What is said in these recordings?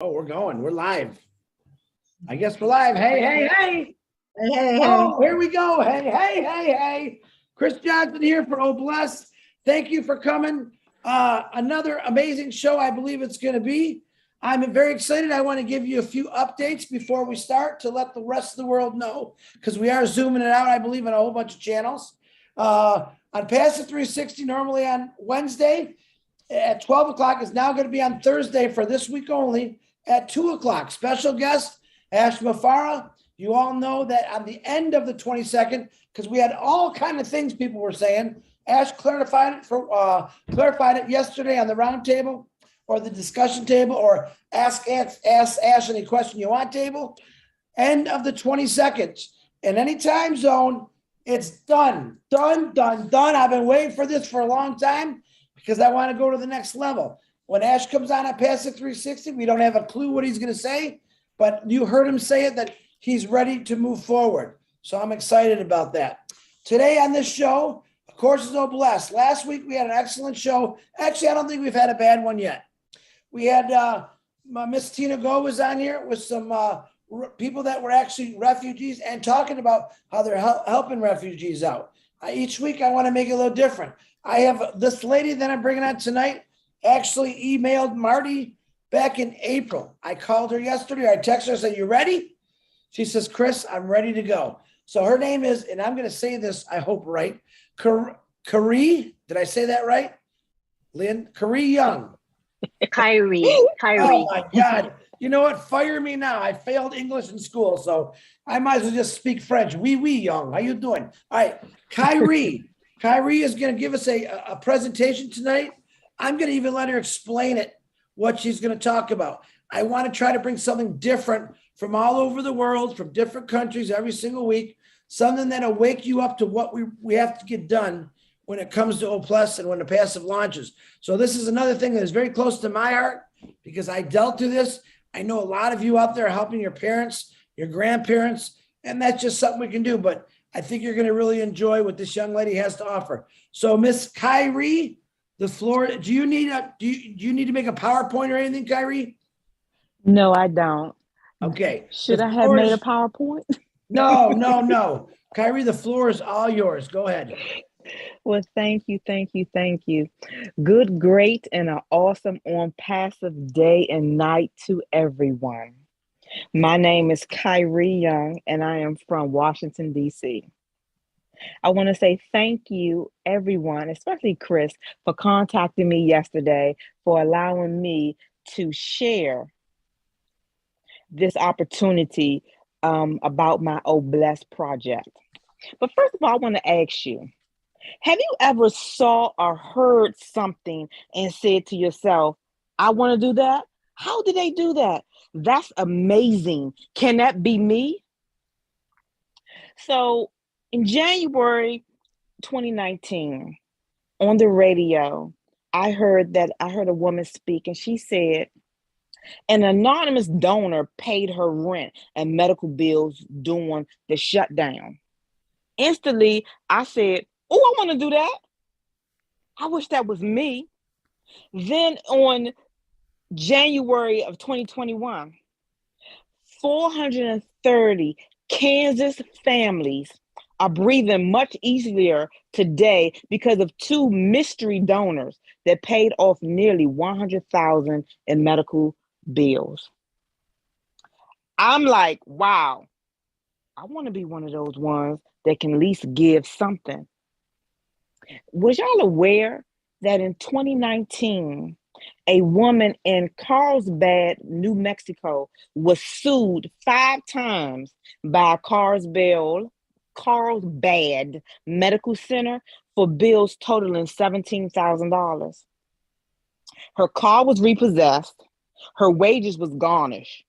Oh, we're going. We're live. I guess we're live. Hey, hey, hey. Hey, hey, hey. Oh, here we go. Hey, hey, hey, hey. Chris Johnson here for Oh Bless. Thank you for coming. Another amazing show, I believe it's going to be. I'm very excited. I want to give you a few updates before we start to let the rest of the world know, because we are zooming it out, I believe, on a whole bunch of channels. On Pass It 360, normally on Wednesday at 12 o'clock, is now going to be on Thursday for this week only at 2 o'clock. Special guest, Ash Mafara. You all know that on the end of the 22nd, because we had all kind of things people were saying. Ash clarified it yesterday on the round table or the discussion table or ask Ash any question you want table. End of the 22nd. In any time zone, it's done. I've been waiting for this for a long time because I want to go to the next level. When Ash comes on at Pass It 360, we don't have a clue what he's going to say, but you heard him say it, that he's ready to move forward. So I'm excited about that. Today on this show, of course, is Oh Bless. Last week, we had an excellent show. Actually, I don't think we've had a bad one yet. We had Miss Tina Go was on here with some people that were actually refugees and talking about how they're helping refugees out. Each week, I want to make it a little different. I have this lady that I'm bringing on tonight actually emailed Marty back in April. I called her yesterday. I texted her, I said, "You ready?" She says, "Chris, I'm ready to go." So her name is, and I'm going to say this, I hope right, Kari. Did I say that right? Lynn? Kari Young. Kyrie. Oh my God. You know what? Fire me now. I failed English in school, so I might as well just speak French. Oui, Young. How you doing? All right. Kyrie. Kyrie is going to give us a presentation tonight. I'm going to even let her explain it, what she's going to talk about. I want to try to bring something different from all over the world, from different countries every single week, something that'll wake you up to what we have to get done when it comes to O Plus and when the passive launches. So this is another thing that is very close to my heart because I dealt through this. I know a lot of you out there helping your parents, your grandparents, and that's just something we can do. But I think you're going to really enjoy what this young lady has to offer. So Miss Kyrie, the floor, do you need to make a PowerPoint or anything, Kyrie? No, I don't. Okay. Should I have made a PowerPoint? No. Kyrie, the floor is all yours. Go ahead. Well, thank you. Good, great, and an awesome on passive day and night to everyone. My name is Kyrie Young, and I am from Washington, D.C. I want to say thank you, everyone, especially Chris, for contacting me yesterday, for allowing me to share this opportunity about my Oh Bless project. But first of all, I want to ask you, have you ever saw or heard something and said to yourself, I want to do that? How did they do that? That's amazing. Can that be me? So in January 2019, on the radio, I heard a woman speak and she said, an anonymous donor paid her rent and medical bills during the shutdown. Instantly, I said, oh, I want to do that. I wish that was me. Then on January of 2021, 430 Kansas families are breathing much easier today because of two mystery donors that paid off nearly $100,000 in medical bills. I'm like, wow, I want to be one of those ones that can at least give something. Was y'all aware that in 2019, a woman in Carlsbad, New Mexico, was sued 5 times by Carlsbad Medical Center for bills totaling $17,000? Her car was repossessed. Her wages was garnished.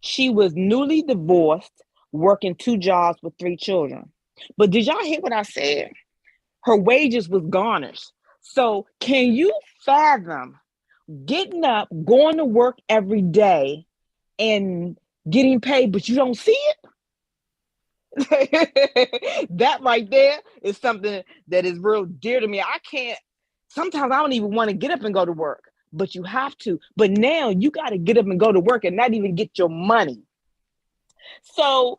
She was newly divorced, working 2 jobs with 3 children. But did y'all hear what I said? Her wages was garnished. So can you fathom getting up, going to work every day and getting paid, but you don't see it? That right there is something that is real dear to me. Sometimes I don't even want to get up and go to work, but you have to. But now you got to get up and go to work and not even get your money. So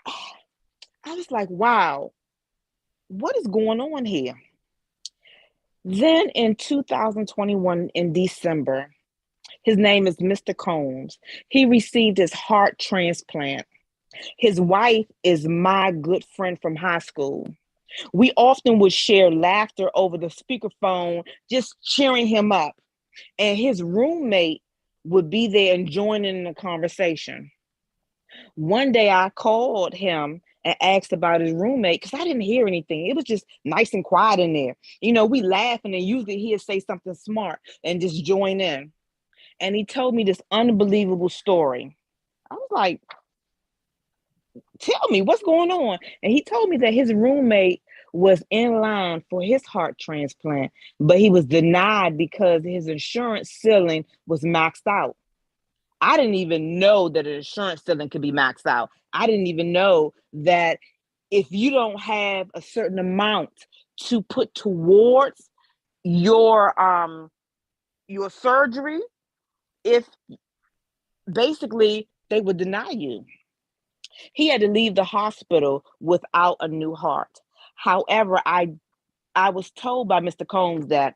I was like, wow, what is going on here? Then in 2021, in December, his name is Mr. Combs. He received his heart transplant. His wife is my good friend from high school. We often would share laughter over the speakerphone, just cheering him up. And his roommate would be there and joining in the conversation. One day I called him and asked about his roommate because I didn't hear anything. It was just nice and quiet in there. You know, we laughing and usually he'd say something smart and just join in. And he told me this unbelievable story. I was like, tell me what's going on. And he told me that his roommate was in line for his heart transplant, but he was denied because his insurance ceiling was maxed out. I didn't even know that an insurance ceiling could be maxed out. I didn't even know that if you don't have a certain amount to put towards your surgery, if basically they would deny you. He had to leave the hospital without a new heart. However, I was told by Mr. Combs that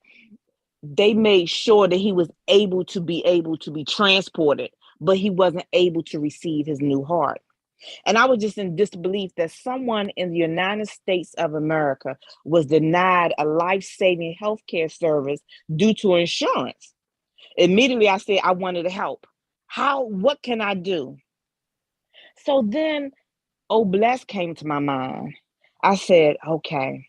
they made sure that he was able to be transported, but he wasn't able to receive his new heart. And I was just in disbelief that someone in the United States of America was denied a life-saving healthcare service due to insurance. Immediately I said I wanted to help. What can I do? So then Oh Bless came to my mind. I said, okay,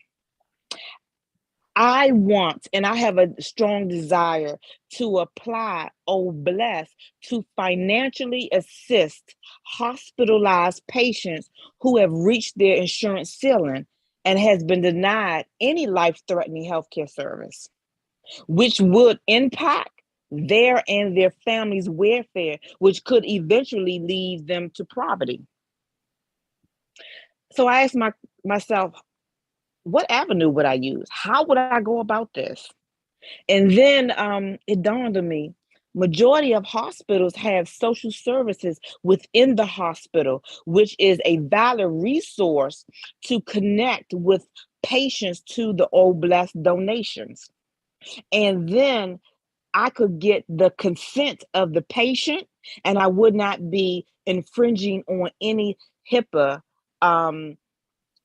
I want and I have a strong desire to apply Oh Bless to financially assist hospitalized patients who have reached their insurance ceiling and has been denied any life-threatening healthcare service, which would impact their and their families' welfare, which could eventually lead them to poverty. So I asked myself, what avenue would I use? How would I go about this? And then it dawned on me, majority of hospitals have social services within the hospital, which is a valid resource to connect with patients to the Old Blessed donations. And then I could get the consent of the patient and I would not be infringing on any HIPAA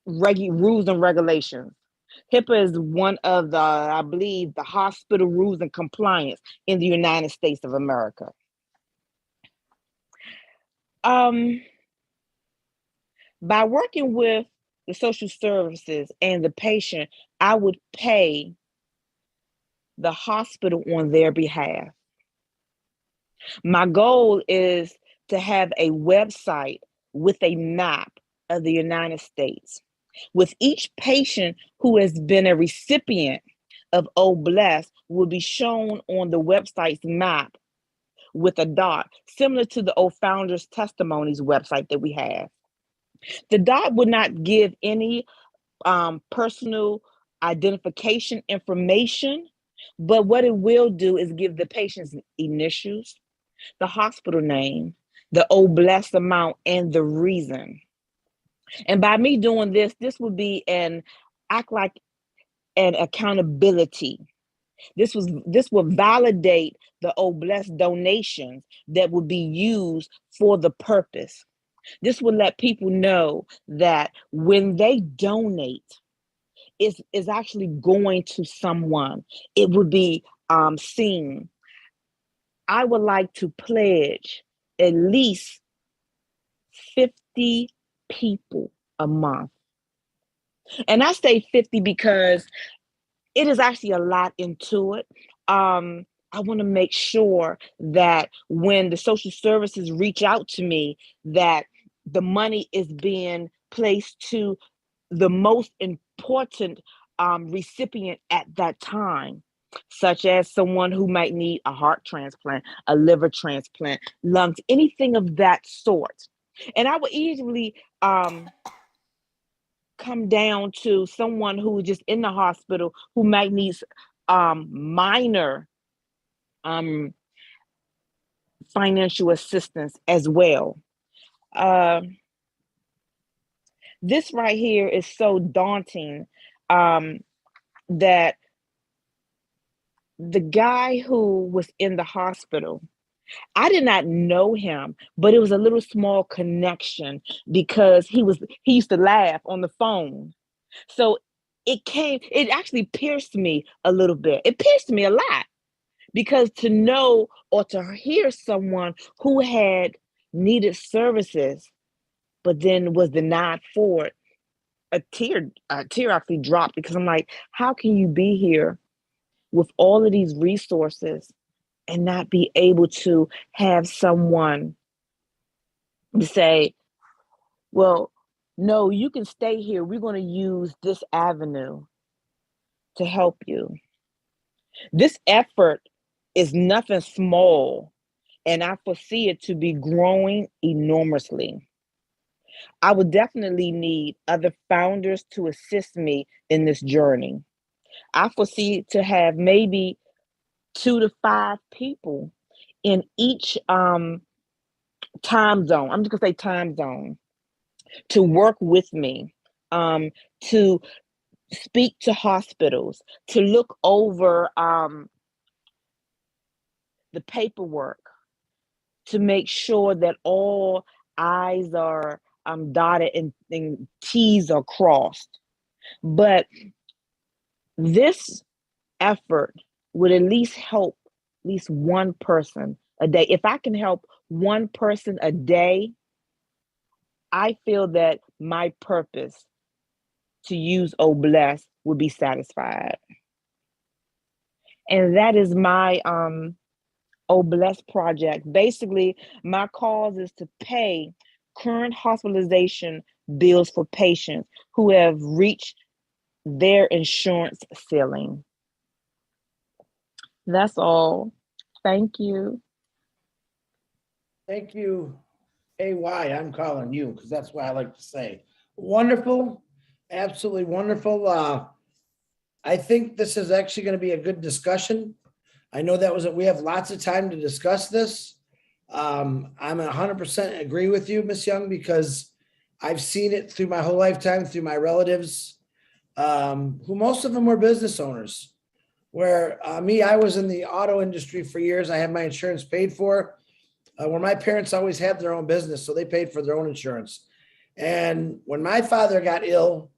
rules and regulations. HIPAA is one of I believe, the hospital rules and compliance in the United States of America. Um, by working with the social services and the patient, I would pay the hospital on their behalf. My goal is to have a website with a map of the United States, with each patient who has been a recipient of Oh Bless will be shown on the website's map with a dot, similar to the old Founders Testimonies website that we have. The dot would not give any personal identification information, but what it will do is give the patient's initials, the hospital name, the Oh Bless amount, and the reason. And by me doing this would be an act like an accountability. This will validate the Oh Bless donations that will be used for the purpose. This will let people know that when they donate, is actually going to someone. It would be seen. I would like to pledge at least 50 people a month. And I say 50 because it is actually a lot into it. I want to make sure that when the social services reach out to me, that the money is being placed to the most important recipient at that time, such as someone who might need a heart transplant, a liver transplant, lungs, anything of that sort. And I would easily come down to someone who is just in the hospital who might need minor financial assistance as well. This right here is so daunting that the guy who was in the hospital, I did not know him, but it was a little small connection because he used to laugh on the phone. So it actually pierced me a little bit. It pierced me a lot because to know or to hear someone who had needed services, but then was denied for it, a tear actually dropped because I'm like, how can you be here with all of these resources and not be able to have someone to say, well, no, you can stay here. We're going to use this avenue to help you. This effort is nothing small, and I foresee it to be growing enormously. I would definitely need other founders to assist me in this journey. I foresee to have maybe 2 to 5 people in each time zone. I'm just gonna say time zone to work with me, to speak to hospitals, to look over the paperwork, to make sure that all I's are dotted and T's are crossed. But this effort would at least help at least one person a day. If I can help one person a day, I feel that my purpose to use Oh Bless would be satisfied. And that is my Oh Bless project. Basically, my cause is to pay current hospitalization bills for patients who have reached their insurance ceiling. That's all. Thank you. Thank you, AY. I'm calling you because that's what I like to say. Wonderful, absolutely wonderful. I think this is actually going to be a good discussion. I know we have lots of time to discuss this. I'm 100% agree with you, Miss Young, because I've seen it through my whole lifetime, through my relatives, who most of them were business owners. Where I was in the auto industry for years. I had my insurance paid for. Where my parents always had their own business, so they paid for their own insurance. And when my father got ill,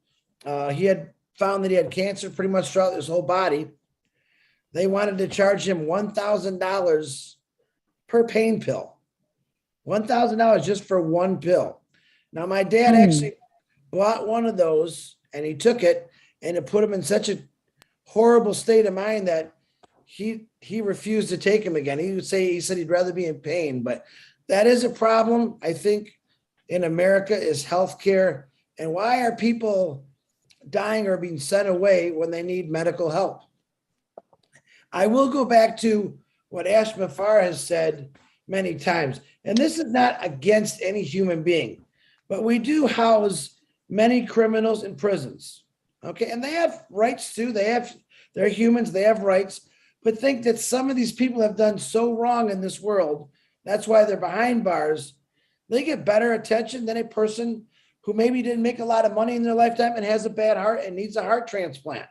he had found that he had cancer pretty much throughout his whole body. They wanted to charge him $1,000 per pain pill. $1,000 just for one pill. Now, my dad actually bought one of those and he took it, and it put him in such a horrible state of mind that he refused to take him again. He said he'd rather be in pain, but that is a problem, I think, in America is healthcare. And why are people dying or being sent away when they need medical help? I will go back to what Ash Mafar has said many times, and this is not against any human being, but we do house many criminals in prisons. Okay, and they have rights too. They're humans, they have rights, but think that some of these people have done so wrong in this world, that's why they're behind bars. They get better attention than a person who maybe didn't make a lot of money in their lifetime and has a bad heart and needs a heart transplant.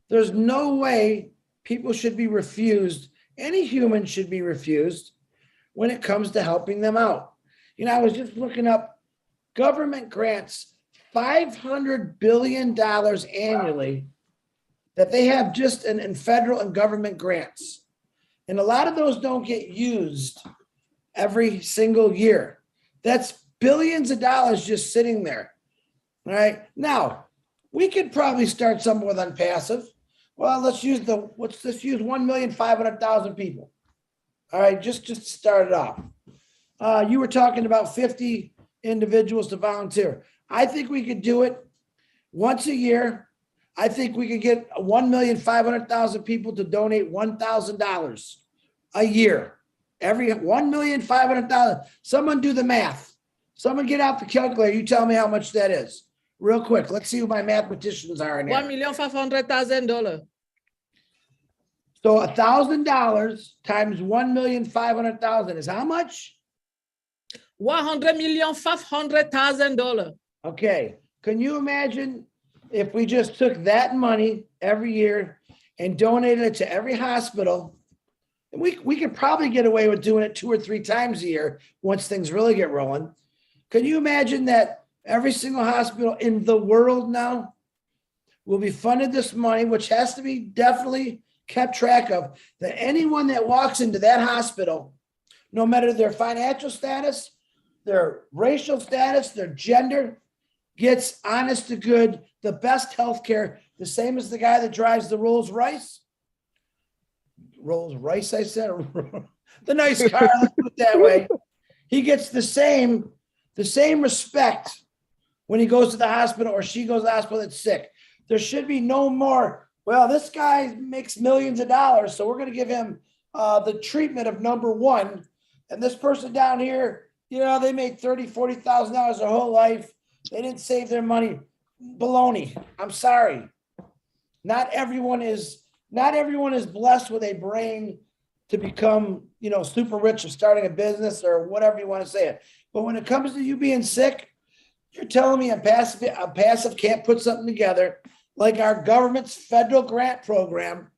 There's no way people should be refused. Any human should be refused when it comes to helping them out. I was just looking up government grants, $500 billion annually that they have just in federal and government grants. And a lot of those don't get used every single year. That's billions of dollars just sitting there. All right. Now, we could probably start something with unpassive. Well, let's use 1,500,000 people. All right, just to start it off. You were talking about 50 individuals to volunteer. I think we could do it once a year. I think we could get 1,500,000 people to donate $1,000 a year. Every 1,500,000. Someone do the math. Someone get out the calculator. You tell me how much that is. Real quick. Let's see who my mathematicians are in here. $1,500,000. So $1,000 times 1,500,000 is how much? $100,500,000. Okay. Can you imagine if we just took that money every year and donated it to every hospital? And we could probably get away with doing it 2 or 3 times a year once things really get rolling. Can you imagine that every single hospital in the world now will be funded this money, which has to be definitely kept track of, that anyone that walks into that hospital, no matter their financial status, their racial status, their gender, gets honest to good, the best healthcare, the same as the guy that drives the Rolls Royce. Rolls Royce, I said, the nice car, let's put it that way. He gets the same respect when he goes to the hospital or she goes to the hospital that's sick. There should be no more, well, this guy makes millions of dollars, so we're going to give him the treatment of number one. And this person down here, they made $30,000, $40,000 their whole life. They didn't save their money. Baloney. I'm sorry. Not everyone is blessed with a brain to become, super rich or starting a business or whatever you want to say it. But when it comes to you being sick, you're telling me a passive can't put something together like our government's federal grant program,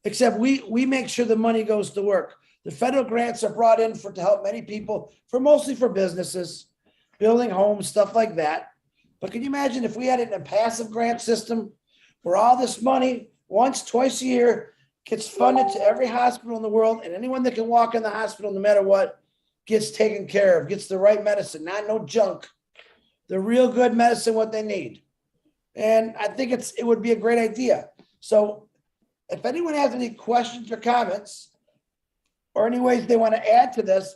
except we make sure the money goes to work. The federal grants are brought in to help many people, mostly for businesses, building homes, stuff like that. But can you imagine if we had it in a passive grant system where all this money once, twice a year gets funded to every hospital in the world, and anyone that can walk in the hospital, no matter what, gets taken care of, gets the right medicine, not no junk, the real good medicine, what they need. And I think it would be a great idea. So if anyone has any questions or comments or any ways they want to add to this,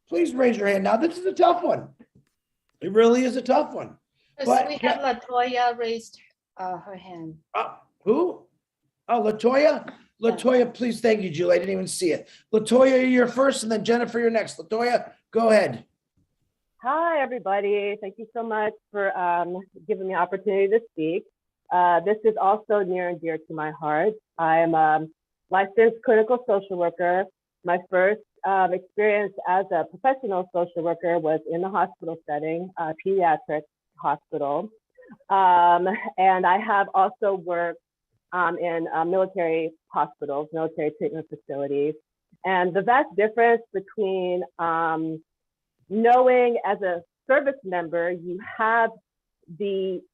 please raise your hand. Now, this is a tough one. It really is a tough one. But we have Latoya raised her hand. Who? Oh, Latoya? Latoya, please. Thank you, Julie. I didn't even see it. Latoya, you're first, and then Jennifer, you're next. Latoya, go ahead. Hi, everybody. Thank you so much for giving me the opportunity to speak. This is also near and dear to my heart. I'm a licensed clinical social worker. My first experience as a professional social worker was in the hospital setting, pediatric hospital. And I have also worked in military hospitals, military treatment facilities. And the vast difference between knowing as a service member, you have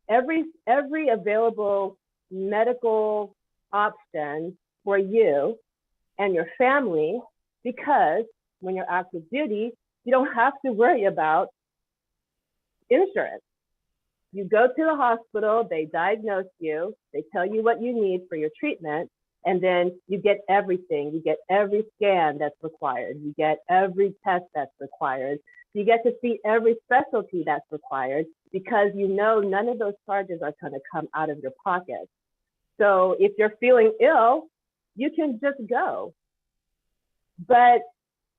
every available medical option for you and your family, because when you're active duty, you don't have to worry about insurance. You go to the hospital, they diagnose you, they tell you what you need for your treatment, and then you get everything. You get every scan that's required. You get every test that's required. You get to see every specialty that's required, because none of those charges are going to come out of your pocket. So if you're feeling ill, you can just go. But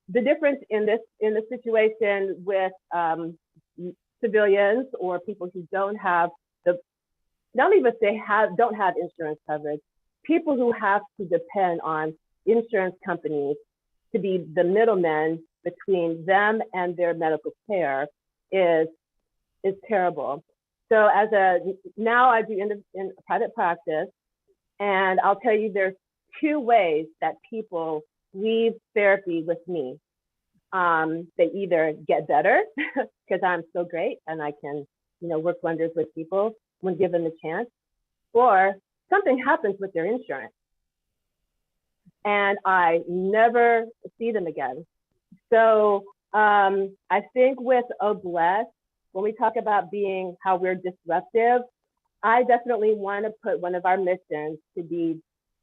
the difference in the situation with civilians or people who don't have don't have insurance coverage, people who have to depend on insurance companies to be the middlemen between them and their medical care is terrible. So now I do in private practice, and I'll tell you there's 2 ways that people leave therapy with me. They either get better because I'm so great and I can, work wonders with people when given the chance, or something happens with their insurance and I never see them again. So I think with Obless, when we talk about how we're disruptive, I definitely want to put one of our missions to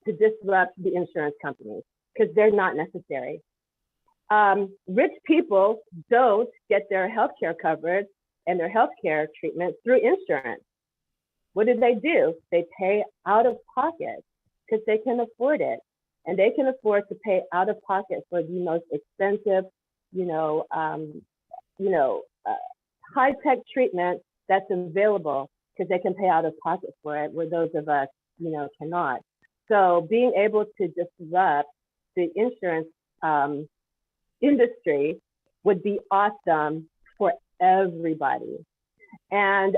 disrupt the insurance companies, because they're not necessary. Rich people don't get their healthcare coverage and their healthcare treatment through insurance. What do? They pay out of pocket because they can afford it, and they can afford to pay out of pocket for the most expensive, high-tech treatment that's available, because they can pay out of pocket for it, where those of us, cannot. So being able to disrupt the insurance industry would be awesome for everybody. And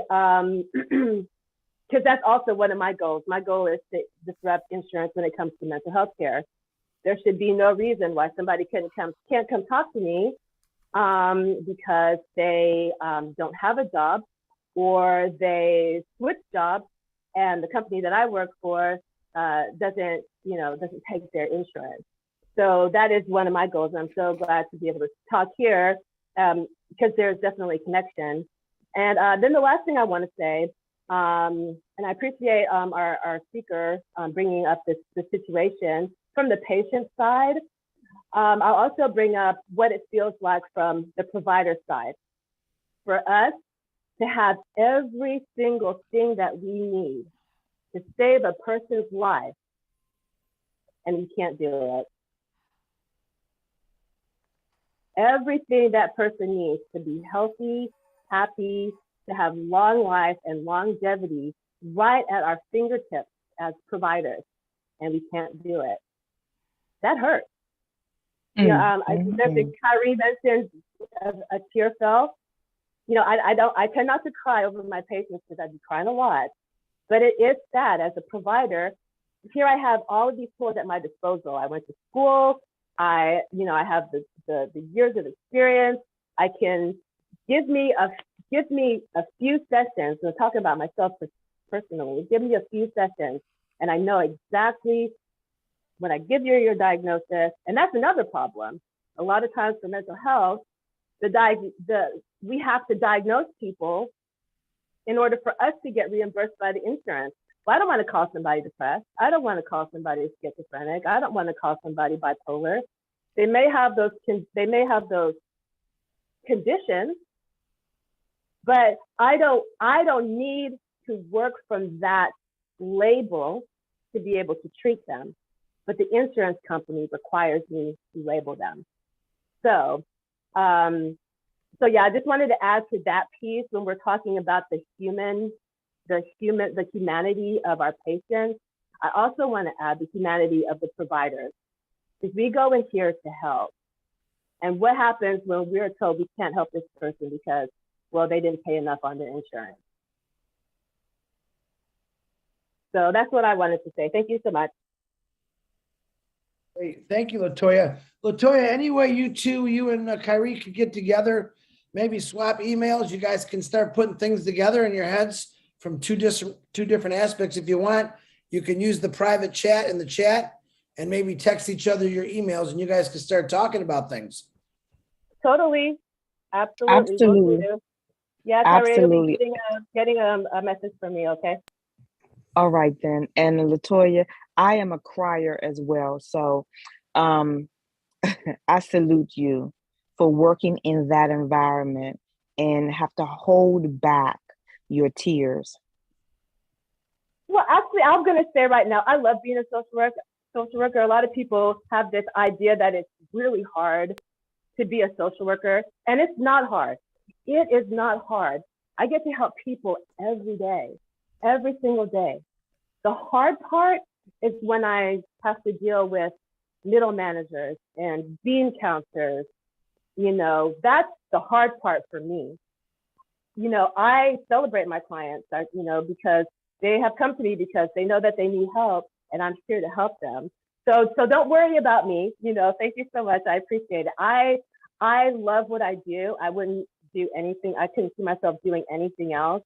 because that's also one of my goals. My goal is to disrupt insurance when it comes to mental health care. There should be no reason why somebody can't come talk to me because they don't have a job, or they switch jobs and the company that I work for doesn't take their insurance. So that is one of my goals. I'm so glad to be able to talk here because there's definitely a connection. And then the last thing I want to say, and I appreciate our speaker bringing up this situation from the patient side. I'll also bring up what it feels like from the provider side. For us to have every single thing that we need to save a person's life, and we can't do it. Everything that person needs to be healthy, happy, to have long life and longevity right at our fingertips as providers, and we can't do it. That hurts. I think Kyrie mentioned a tear fell. I tend not to cry over my patients because I'd be crying a lot, but it is sad as a provider. Here I have all of these tools at my disposal. I went to school. I have the years of experience. I can give me a few sessions. I'm talking about myself personally. Give me a few sessions, and I know exactly when I give you your diagnosis. And that's another problem. A lot of times for mental health, we have to diagnose people in order for us to get reimbursed by the insurance. Well, I don't want to call somebody depressed. I don't want to call somebody schizophrenic. I don't want to call somebody bipolar. They may have those conditions, but I don't need to work from that label to be able to treat them. But the insurance company requires me to label them. So yeah, I just wanted to add to that piece when we're talking about the humanity of our patients. I also want to add the humanity of the providers. Because we go in here to help. And what happens when we're told we can't help this person because, well, they didn't pay enough on their insurance? So that's what I wanted to say. Thank you so much. Great. Thank you, LaToya. LaToya, any way you and Kyrie could get together, maybe swap emails, you guys can start putting things together in your heads from two different aspects. If you want, you can use the private chat in the chat and maybe text each other your emails, and you guys can start talking about things. Totally. Absolutely. Yeah, Kyrie, Absolutely. you'll be getting a message from me, okay? All right then. And LaToya, I am a crier as well. So I salute you for working in that environment and have to hold back your tears. Well, actually, I'm going to say right now, I love being a social worker. A lot of people have this idea that it's really hard to be a social worker, and it's not hard. It is not hard. I get to help people every day, every single day. The hard part is when I have to deal with middle managers and bean counters. That's the hard part for me. I celebrate my clients, because they have come to me because they know that they need help, and I'm here to help them. So don't worry about me. Thank you so much. I appreciate it. I love what I do. I wouldn't do anything. I couldn't see myself doing anything else.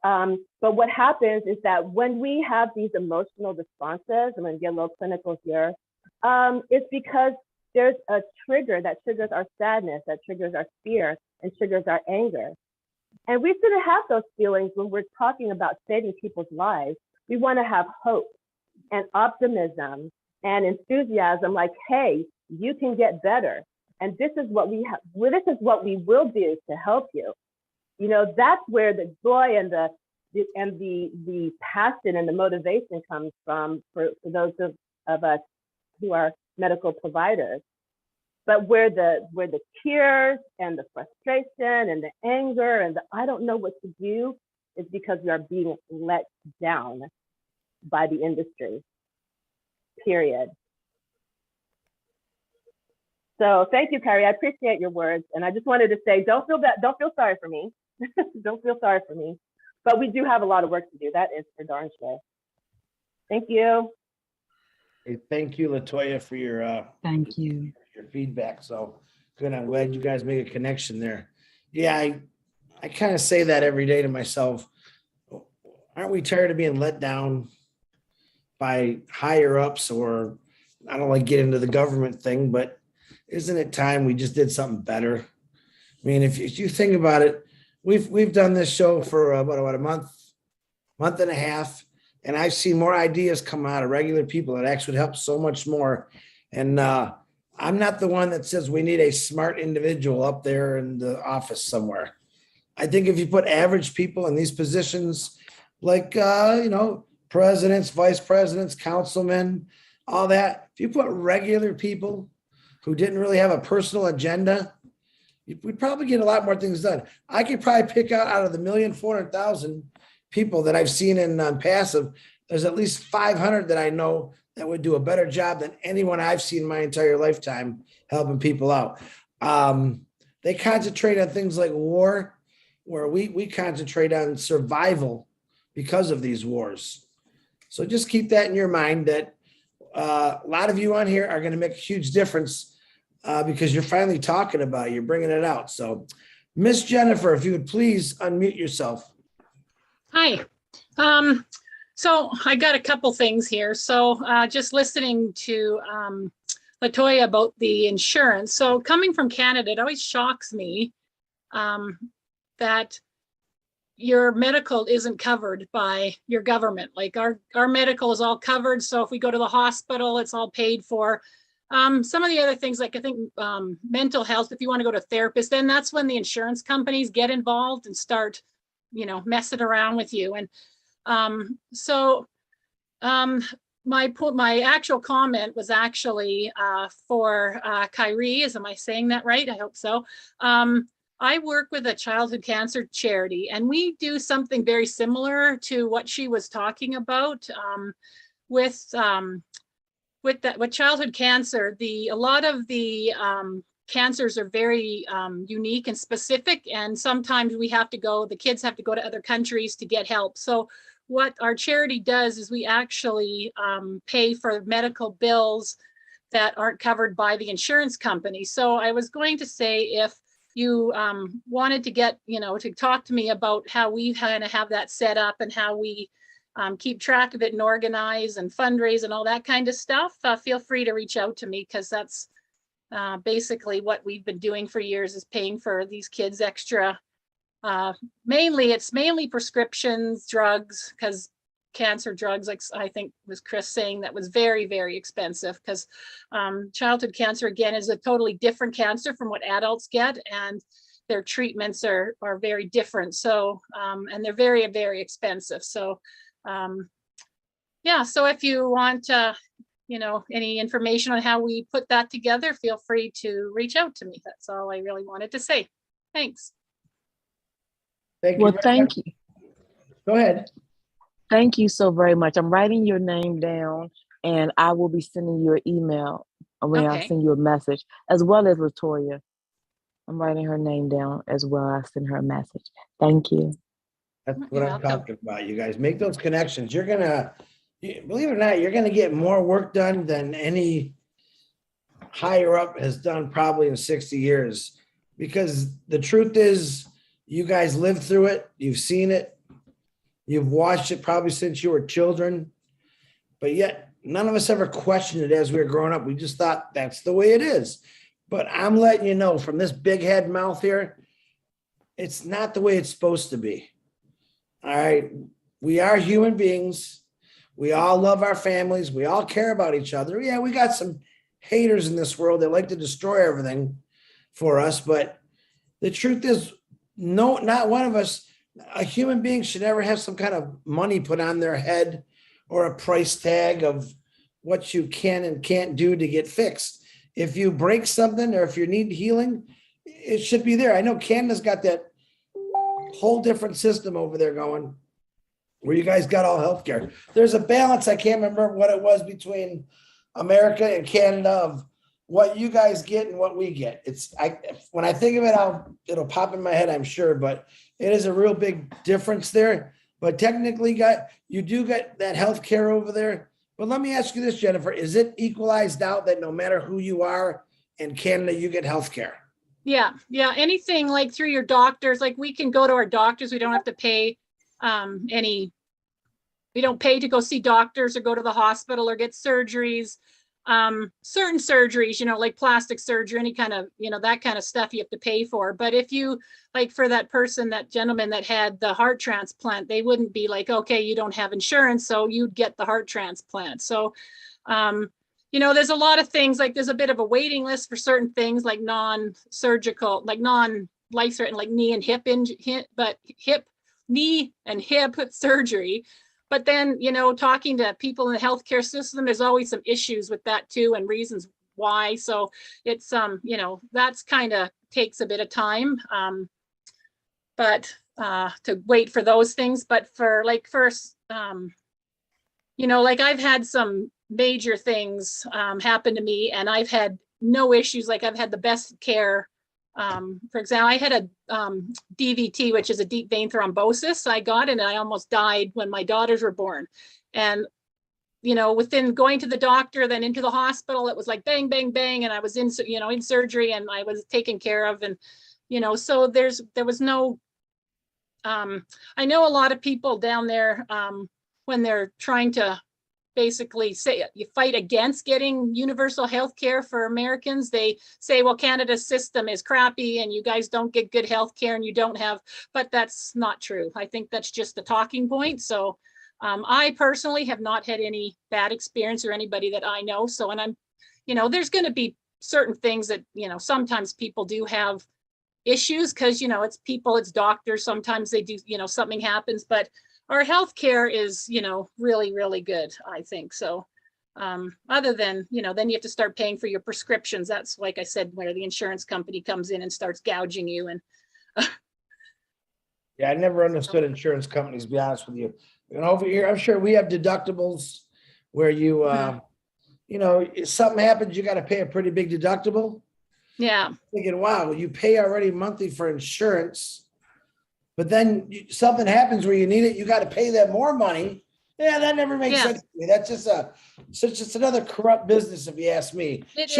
But what happens is that when we have these emotional responses, I'm going to get a little clinical here, it's because there's a trigger that triggers our sadness, that triggers our fear, and triggers our anger. And we shouldn't have those feelings when we're talking about saving people's lives. We want to have hope and optimism and enthusiasm, like, hey, you can get better. And this is what we have. Well, this is what we will do to help you. That's where the joy and the passion and the motivation comes from for those of us who are medical providers. But where the tears and the frustration and the anger and the I don't know what to do is because we are being let down by the industry, period. So thank you, Kyrie. I appreciate your words. And I just wanted to say, don't feel sorry for me. Don't feel sorry for me. But we do have a lot of work to do. That is for darn sure. Thank you. Hey, thank you, Latoya, for your Thank you. your feedback. So good. I'm glad you guys made a connection there. Yeah, I kind of say that every day to myself. Aren't we tired of being let down by higher ups? Or I don't like get into the government thing, but isn't it time we just did something better? I mean, if you think about it, we've done this show for what a month and a half, and I've seen more ideas come out of regular people that actually help so much more. And I'm not the one that says we need a smart individual up there in the office somewhere. I think if you put average people in these positions, like presidents, vice presidents, councilmen, all that, if you put regular people who didn't really have a personal agenda, we'd probably get a lot more things done. I could probably pick out of the 1,400,000 people that I've seen in passive, there's at least 500 that I know that would do a better job than anyone I've seen my entire lifetime helping people out. They concentrate on things like war, where we concentrate on survival because of these wars. So just keep that in your mind that a lot of you on here are going to make a huge difference because you're finally talking about it. You're bringing it out. So Miss Jennifer, if you would please unmute yourself. Hi. So I got a couple things here. So just listening to Latoya about the insurance. So coming from Canada, it always shocks me that your medical isn't covered by your government. Like our medical is all covered. So if we go to the hospital, it's all paid for. Some of the other things, like I think mental health, if you want to go to a therapist, then that's when the insurance companies get involved and start, messing around with you. And my actual comment was actually for Kyrie. Am I saying that right? I hope so. I work with a childhood cancer charity, and we do something very similar to what she was talking about with childhood cancer. A lot of the cancers are very unique and specific, and sometimes the kids have to go to other countries to get help. So what our charity does is we actually pay for medical bills that aren't covered by the insurance company. So I was going to say, if you wanted to get, to talk to me about how we kind of have that set up and how we keep track of it and organize and fundraise and all that kind of stuff, feel free to reach out to me, because that's basically what we've been doing for years, is paying for these kids extra. It's mainly prescriptions, drugs, because cancer drugs, like I think was Chris saying, that was very, very expensive, because childhood cancer, again, is a totally different cancer from what adults get, and their treatments are very different. So, and they're very, very expensive. So, so if you want, any information on how we put that together, feel free to reach out to me. That's all I really wanted to say. Thanks. Thank you. Well, thank you. Go ahead. Thank you so very much. I'm writing your name down, and I will be sending you an email. I'll send you a message, as well as Latoya. I'm writing her name down as well. I'll send her a message. Thank you. That's what I'm talking about. You guys make those connections. You're gonna, believe it or not, you're gonna get more work done than any higher up has done probably in 60 years. Because the truth is, you guys lived through it. You've seen it. You've watched it probably since you were children. But yet, none of us ever questioned it as we were growing up. We just thought that's the way it is. But I'm letting you know, from this big head mouth here, it's not the way it's supposed to be. All right. We are human beings. We all love our families. We all care about each other. Yeah, we got some haters in this world that like to destroy everything for us. But the truth is, no, not one of us, a human being, should ever have some kind of money put on their head or a price tag of what you can and can't do to get fixed. If you break something or if you need healing, it should be there. I know Canada's got that whole different system over there going, where you guys got all healthcare. There's a balance. I can't remember what it was between America and Canada of what you guys get and what we get. When I think of it, it'll pop in my head, I'm sure, but it is a real big difference there. But technically, you do get that health care over there. But let me ask you this, Jennifer, is it equalized out that no matter who you are in Canada, you get health care? Yeah. Anything like through your doctors, like we can go to our doctors. We don't have to pay we don't pay to go see doctors or go to the hospital or get surgeries. Certain surgeries, like plastic surgery, any kind of, that kind of stuff you have to pay for. But if you, like for that gentleman that had the heart transplant, they wouldn't be like, okay, you don't have insurance, so you'd get the heart transplant. So, there's a lot of things, like there's a bit of a waiting list for certain things like non-surgical, like non-life-threatening, like knee and hip surgery. But then, talking to people in the healthcare system, there's always some issues with that too, and reasons why. So it's, that's kind of takes a bit of time, but to wait for those things. But for like first, like I've had some major things happen to me, and I've had no issues. Like I've had the best care. For example, I had a DVT, which is a deep vein thrombosis. I got it and I almost died when my daughters were born. And, within going to the doctor, then into the hospital, it was like bang, bang, bang. And I was in surgery and I was taken care of. And, so there was no, I know a lot of people down there, when they're trying to basically say you fight against getting universal health care for Americans, they say, well, Canada's system is crappy and you guys don't get good health care and you don't have, but that's not true. I think that's just a talking point. So I personally have not had any bad experience or anybody that I know. So, and I'm, there's going to be certain things that, sometimes people do have issues because, it's people, it's doctors. Sometimes they do, something happens, but our healthcare is, really, really good, I think. So other than, then you have to start paying for your prescriptions. That's, like I said, where the insurance company comes in and starts gouging you. And yeah, I never understood insurance companies, to be honest with you. And over here, I'm sure we have deductibles where you, if something happens, you got to pay a pretty big deductible. Yeah. I'm thinking, wow, you pay already monthly for insurance. But then something happens where you need it, you got to pay them more money. Yeah, that never makes sense to me. That's just another corrupt business, if you ask me. It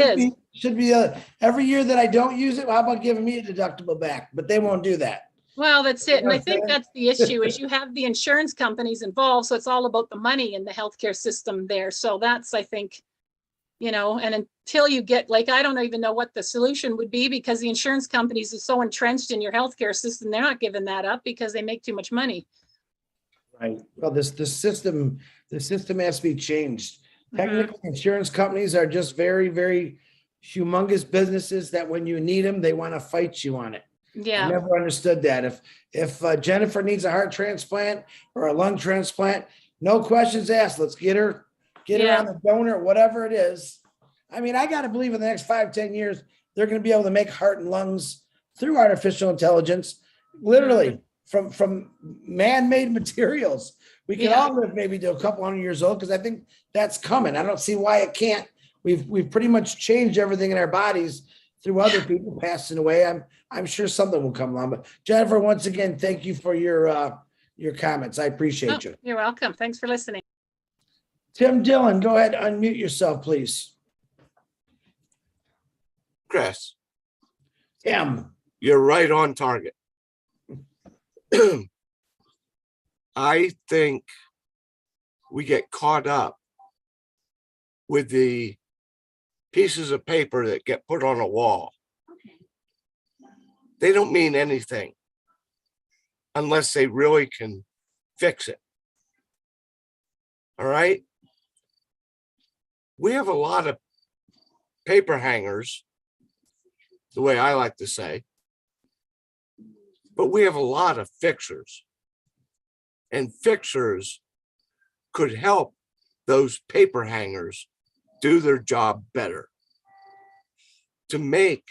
should be every year that I don't use it. How about giving me a deductible back? But they won't do that. Well, that's it. And I think that's the issue is you have the insurance companies involved. So it's all about the money in the healthcare system there. So that's, I think, and until you get, like, I don't even know what the solution would be because the insurance companies are so entrenched in your healthcare system. They're not giving that up because they make too much money. Right. Well, the system has to be changed. Technically, insurance companies are just very, very humongous businesses that when you need them, they want to fight you on it. Yeah. I never understood that. If Jennifer needs a heart transplant or a lung transplant, no questions asked. Let's get her on the donor, whatever it is. I mean, I got to believe in the next 5-10 years, they're going to be able to make heart and lungs through artificial intelligence, literally from man-made materials. We can all live maybe to a couple hundred years old because I think that's coming. I don't see why it can't. We've pretty much changed everything in our bodies through other people passing away. I'm sure something will come along. But Jennifer, once again, thank you for your comments. I appreciate you. You're welcome. Thanks for listening. Tim Dillon, go ahead, unmute yourself, please. Chris, Tim, you're right on target. I think we get caught up with the pieces of paper that get put on a wall. They don't mean anything unless they really can fix it. All right. We have a lot of paper hangers, the way I like to say, but we have a lot of fixers, and fixers could help those paper hangers do their job better to make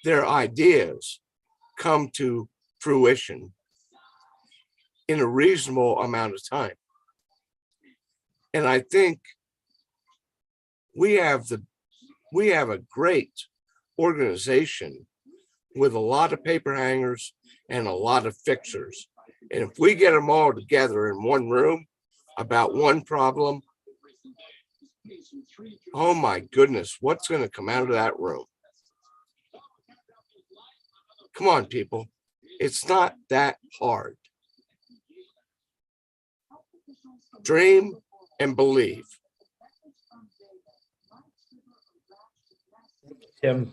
their ideas come to fruition in a reasonable amount of time. And I think we have a great organization with a lot of paper hangers and a lot of fixers. And if we get them all together in one room about one problem, oh my goodness, what's going to come out of that room? Come on, people. It's not that hard. Dream and believe. Tim,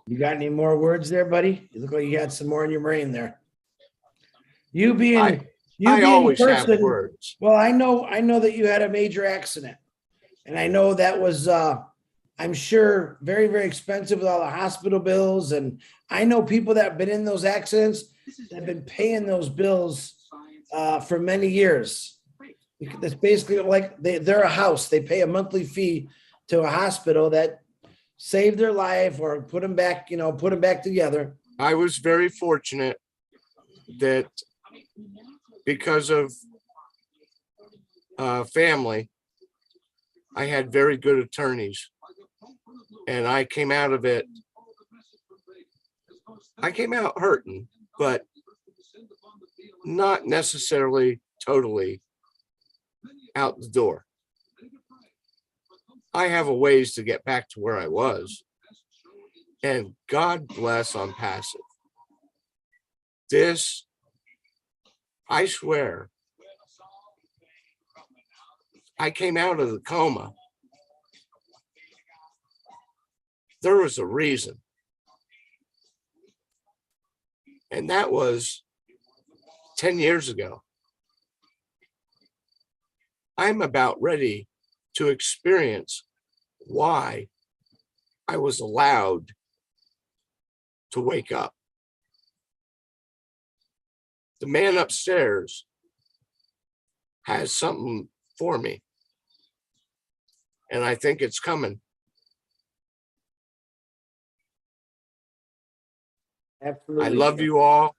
you got any more words there, buddy? You look like you got some more in your brain there. You being I a always have person- words. Well, I know that you had a major accident, and I know that was, I'm sure, very, very expensive with all the hospital bills. And I know people that have been in those accidents that have been paying those bills for many years. It's basically like they're a house. They pay a monthly fee to a hospital that saved their life or put them back, put them back together. I was very fortunate that because of family, I had very good attorneys, and I came out of it. I came out hurting, but not necessarily totally out the door. I have a ways to get back to where I was, and God bless I'm passive. This, I swear, I came out of the coma. There was a reason. And that was 10 years ago. I'm about ready to experience why I was allowed to wake up. The man upstairs has something for me, and I think it's coming. Absolutely. I love you all,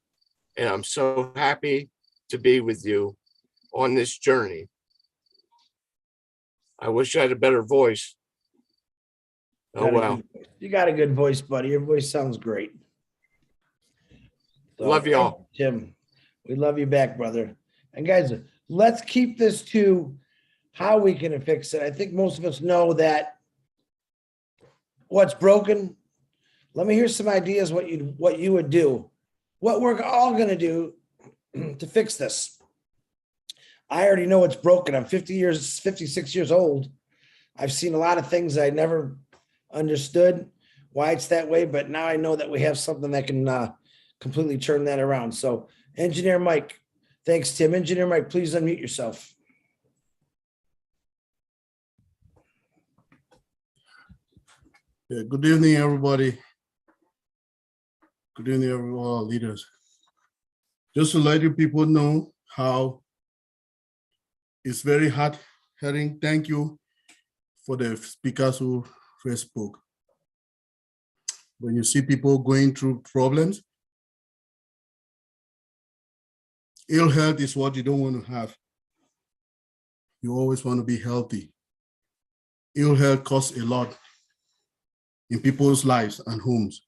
and I'm so happy to be with you on this journey. I wish I had a better voice. Oh, well. You got a good voice, buddy. Your voice sounds great. So, Love y'all. Tim. We love you back, brother. And guys, let's keep this to how we can fix it. I think most of us know that what's broken. Let me hear some ideas what you would do. What we're all going to do to fix this. I already know what's broken. I'm 56 years old. I've seen a lot of things I never understood why it's that way, but now I know that we have something that can completely turn that around. So, Engineer Mike, thanks, Tim. Engineer Mike, please unmute yourself. Yeah, good evening, everybody. Good evening, all leaders. Just to let you people know how it's very hard hearing. Thank you for the speakers who first spoke. When you see people going through problems, ill health is what you don't want to have. You always want to be healthy. Ill health costs a lot in people's lives and homes.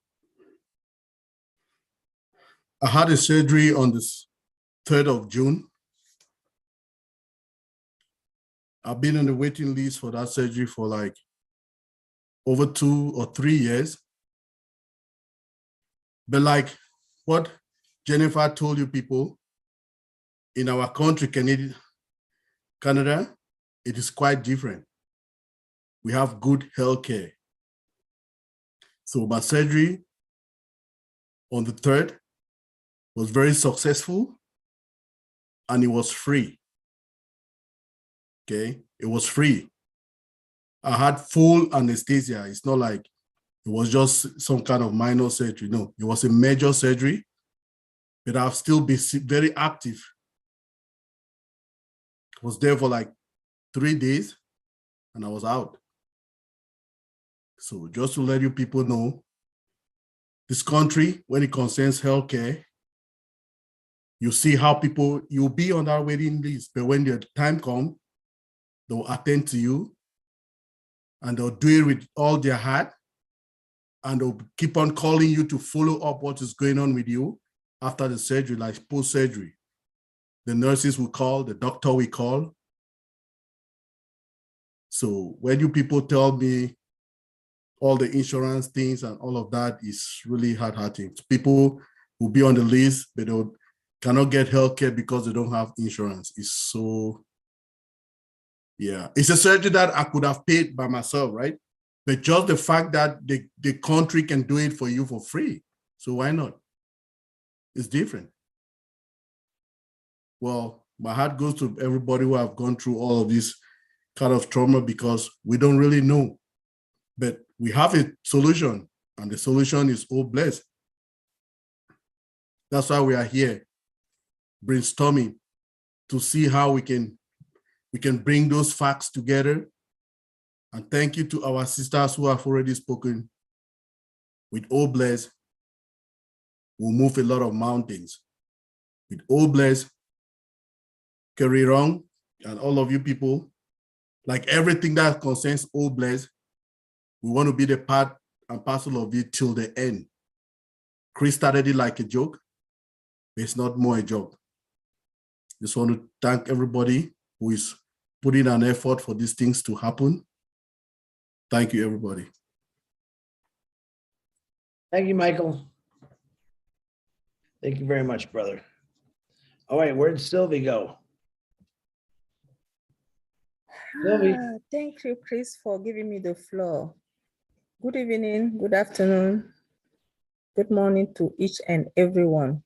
I had a surgery on the 3rd of June. I've been on the waiting list for that surgery for like over 2 or 3 years. But like what Jennifer told you people, in our country, Canada, it is quite different. We have good healthcare. So my surgery on the 3rd was very successful, and it was free. Okay, it was free. I had full anesthesia. It's not like it was just some kind of minor surgery. No, it was a major surgery, but I've still been very active. I was there for like 3 days and I was out. So just to let you people know, this country, when it concerns healthcare, you see how people, you'll be on that waiting list, but when the time comes, they'll attend to you and they'll do it with all their heart, and they'll keep on calling you to follow up what is going on with you after the surgery, like post-surgery. The nurses will call, the doctor will call. So when you people tell me all the insurance things and all of that is really hard-hitting. People will be on the list, but they cannot get healthcare because they don't have insurance. It's so, yeah. It's a surgery that I could have paid by myself, right? But just the fact that the country can do it for you for free. So why not? It's different. Well, my heart goes to everybody who have gone through all of this kind of trauma, because we don't really know. But we have a solution, and the solution is all blessed. That's why we are here, brainstorming to see how we can bring those facts together. And thank you to our sisters who have already spoken. With all blessed, we'll move a lot of mountains. With all blessed, carry on, and all of you people, like everything that concerns all blessed, we want to be the part and parcel of it till the end. Chris started it like a joke, but it's not more a joke. Just want to thank everybody who is putting an effort for these things to happen. Thank you, everybody. Thank you, Michael. Thank you very much, brother. All right, where'd Sylvie go? Sylvie. Thank you, Chris, for giving me the floor. Good evening, good afternoon, good morning to each and everyone.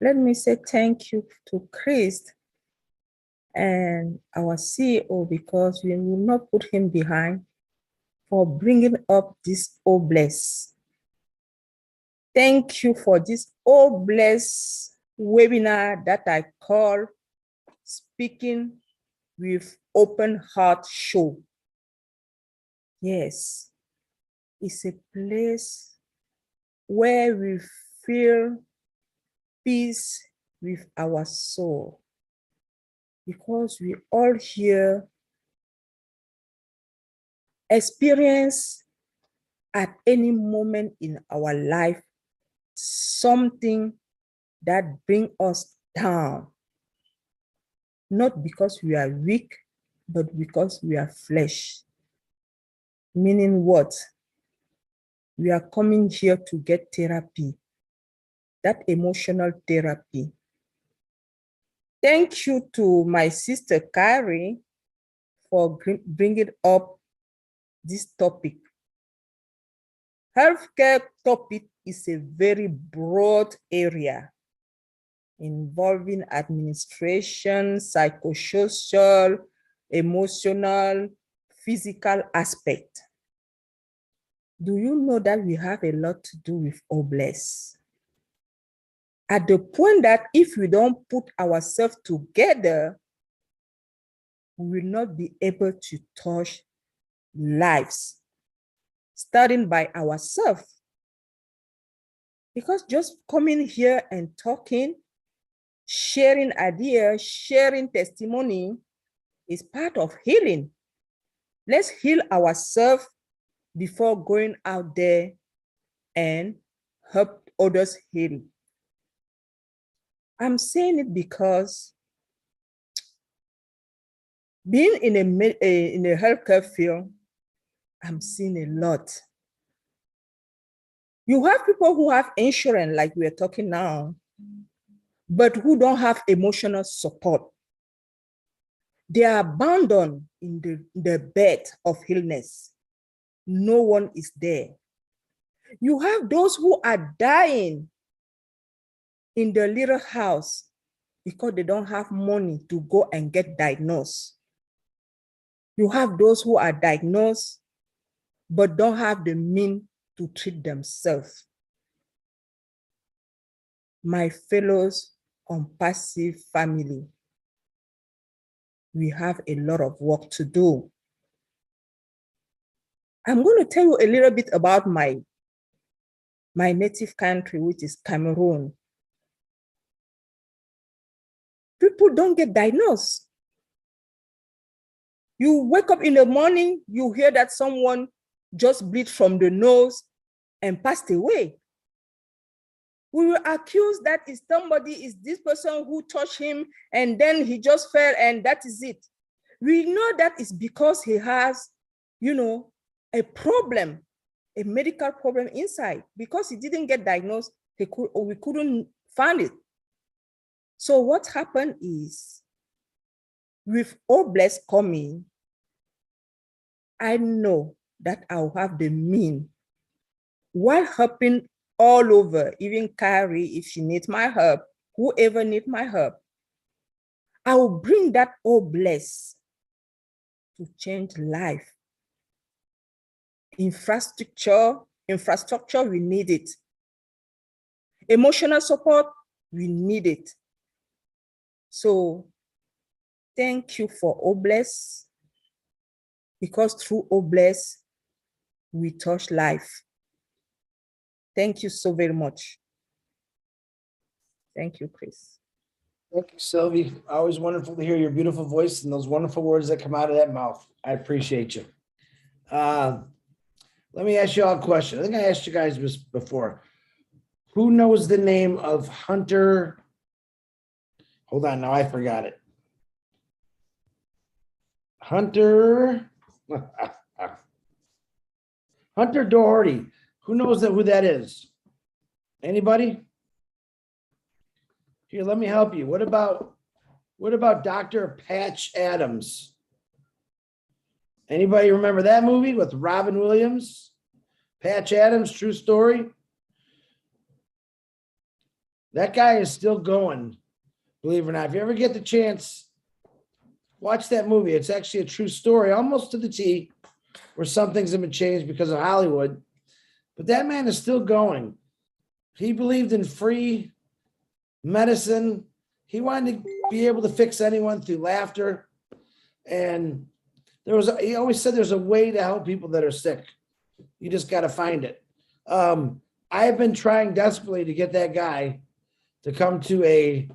Let me say thank you to Chris and our CEO, because we will not put him behind, for bringing up this O Bless. Thank you for this O Bless webinar that I call Speaking with Open Heart Show. Yes, it's a place where we feel peace with our soul, because we all here experience at any moment in our life something that brings us down, not because we are weak, but because we are flesh. Meaning what? We are coming here to get therapy, that emotional therapy. Thank you to my sister Carrie for bringing up this topic. Healthcare topic is a very broad area involving administration, psychosocial, emotional, physical aspect. Do you know that we have a lot to do with OBLESS? At the point that if we don't put ourselves together, we will not be able to touch lives, starting by ourselves. Because just coming here and talking, sharing ideas, sharing testimony is part of healing. Let's heal ourselves before going out there and help others heal. I'm saying it because being in a healthcare field, I'm seeing a lot. You have people who have insurance, like we're talking now, but who don't have emotional support. They are abandoned in the bed of illness. No one is there. You have those who are dying in the little house because they don't have money to go and get diagnosed. You have those who are diagnosed but don't have the means to treat themselves. My fellows on passive family, we have a lot of work to do. I'm going to tell you a little bit about my native country, which is Cameroon. People don't get diagnosed. You wake up in the morning, you hear that someone just breathed from the nose and passed away. We will accuse that is somebody, is this person who touched him and then he just fell and that is it. We know that is because he has, a problem, a medical problem inside. Because he didn't get diagnosed, we couldn't find it. So what happened is, with Obless coming, I know that I'll have the mean, while helping all over, even Carrie, if she needs my help, whoever needs my help, I will bring that Obless to change life. Infrastructure, we need it. Emotional support, we need it. So thank you for Obless, because through Obless, we touch life. Thank you so very much. Thank you, Chris. Thank you, Sylvie. Always wonderful to hear your beautiful voice and those wonderful words that come out of that mouth. I appreciate you. Let me ask you all a question. I think I asked you guys this before. Who knows the name of Hunter? Hold on, now I forgot it. Hunter Doherty. Who knows who that is? Anybody? Here, let me help you. What about Dr. Patch Adams? Anybody remember that movie with Robin Williams? Patch Adams, true story. That guy is still going, believe it or not. If you ever get the chance, watch that movie. It's actually a true story, almost to the T, where some things have been changed because of Hollywood. But that man is still going. He believed in free medicine. He wanted to be able to fix anyone through laughter. And he always said there's a way to help people that are sick. You just got to find it. I have been trying desperately to get that guy to come to a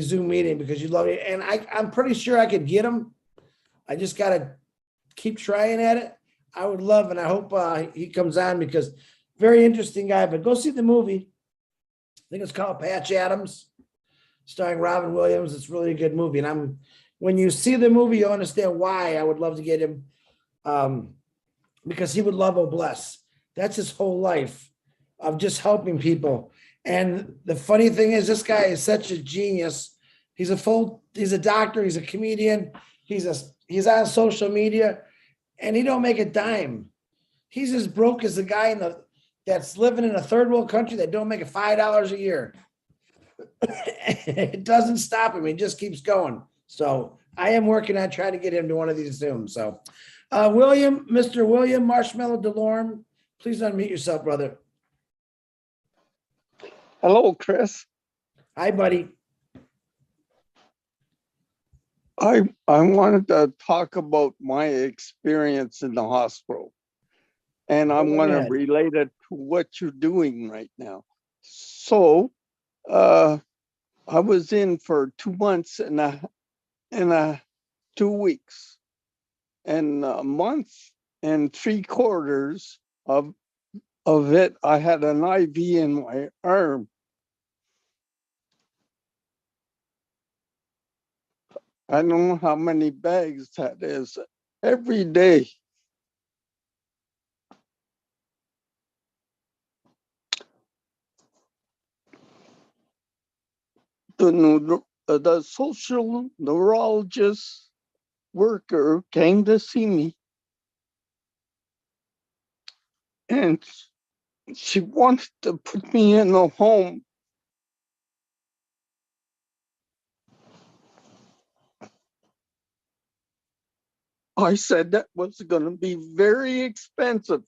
Zoom meeting because you love it. And I'm pretty sure I could get him. I just got to keep trying at it. I would love, and I hope he comes on because very interesting guy. But go see the movie. I think it's called Patch Adams, starring Robin Williams. It's really a good movie. And when you see the movie, you'll understand why I would love to get him, because he would love Obless. That's his whole life of just helping people. And the funny thing is, this guy is such a genius. He's a doctor. He's a comedian. He's on social media, and he don't make a dime. He's as broke as the guy that's living in a third world country that don't make $5 a year. It doesn't stop him. He just keeps going. So I am working on trying to get him to one of these Zooms. So Mr. William Marshmallow DeLorme, please unmute yourself, brother. Hello, Chris. Hi, buddy. I wanted to talk about my experience in the hospital, and I want to relate it to what you're doing right now. So, I was in for 2 months and 2 weeks, and a month and 3/4 of it, I had an IV in my arm. I don't know how many bags that is every day. The social neurologist worker came to see me, and she wanted to put me in a home. I said that was going to be very expensive.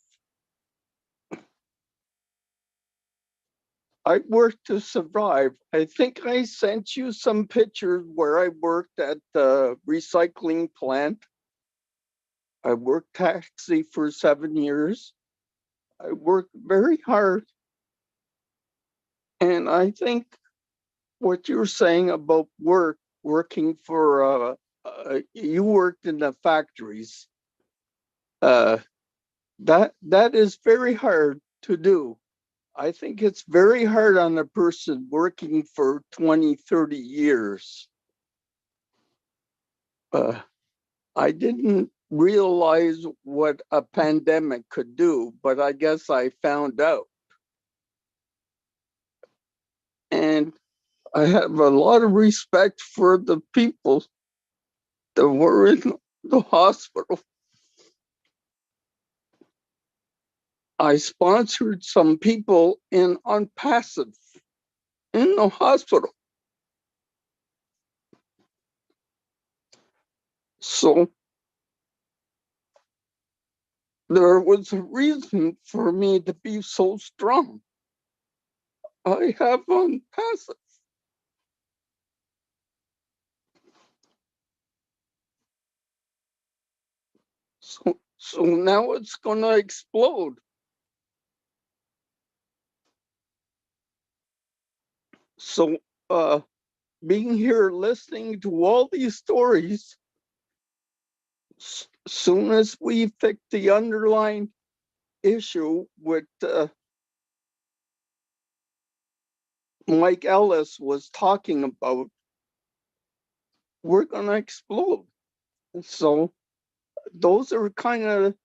I worked to survive. I think I sent you some pictures where I worked at the recycling plant. I worked taxi for 7 years. I worked very hard. And I think what you're saying about working for you worked in the factories. That is very hard to do. I think it's very hard on a person working for 20, 30 years. I didn't realize what a pandemic could do, but I guess I found out. And I have a lot of respect for the people that were in the hospital. I sponsored some people on passive in the hospital. So there was a reason for me to be so strong. I have on passive. So now it's gonna explode. So being here listening to all these stories, soon as we fix the underlying issue with Mike Ellis was talking about, we're gonna explode. So those are kind of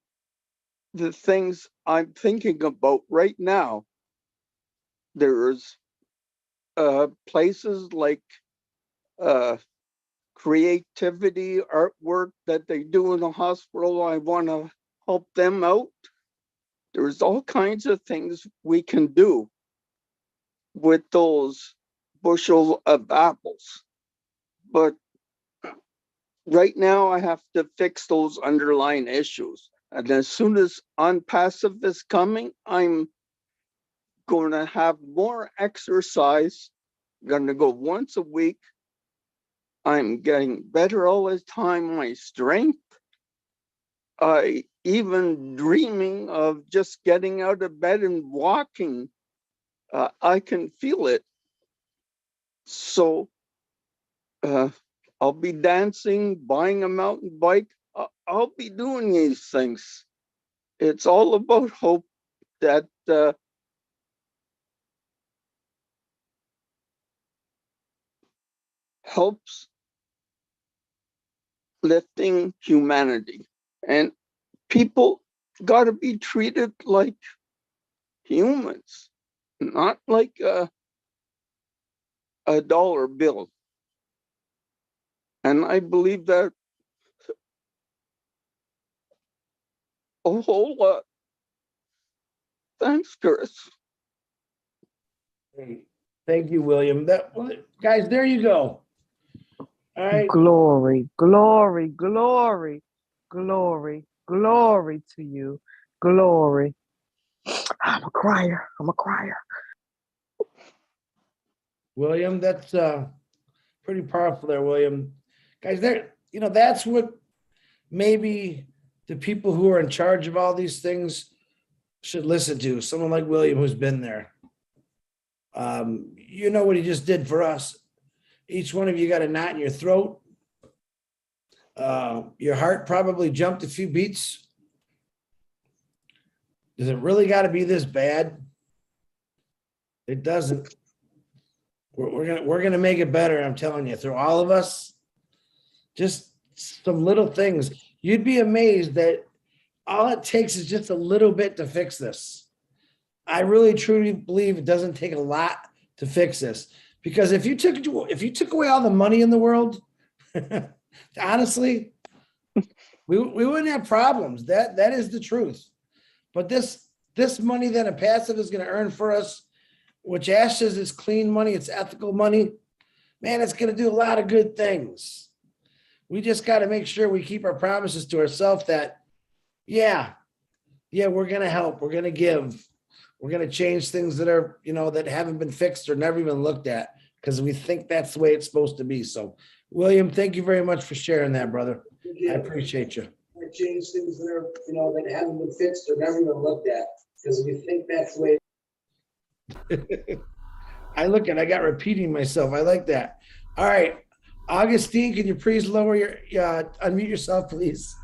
the things I'm thinking about right now. There's places like creativity, artwork that they do in the hospital. I want to help them out. There's all kinds of things we can do with those bushel of apples. But right now I have to fix those underlying issues. And as soon as unpassive is coming, I'm going to have more exercise. I'm going to go once a week. I'm getting better all the time, my strength. I even dreaming of just getting out of bed and walking. I can feel it. So I'll be dancing, buying a mountain bike. I'll be doing these things. It's all about hope that helps lifting humanity. And people got to be treated like humans, not like a dollar bill. And I believe that a whole lot. Thanks, Chris. Hey, thank you, William. Guys, there you go. All right. Glory, glory, glory, glory, glory to you. Glory. I'm a crier. I'm a crier. William, that's pretty powerful there, William. Guys, that's what maybe the people who are in charge of all these things should listen to. Someone like William who's been there. You know what he just did for us. Each one of you got a knot in your throat. Your heart probably jumped a few beats. Does it really got to be this bad? It doesn't. We're gonna make it better. I'm telling you, through all of us, just some little things. You'd be amazed that all it takes is just a little bit to fix this. I really truly believe it doesn't take a lot to fix this, because if you took away all the money in the world, honestly, we wouldn't have problems. That is the truth. But this money that a passive is going to earn for us, which Ash says is clean money, it's ethical money, man, it's going to do a lot of good things. We just got to make sure we keep our promises to ourselves that, yeah, we're going to help, we're going to give, we're going to change things that are, that haven't been fixed or never even looked at, because we think that's the way it's supposed to be. So, William, thank you very much for sharing that, brother. I appreciate you. Change things that are, that haven't been fixed or never even looked at, because we think that's the way. I got repeating myself. I like that. All right. Augustine, can you please lower your, unmute yourself, please?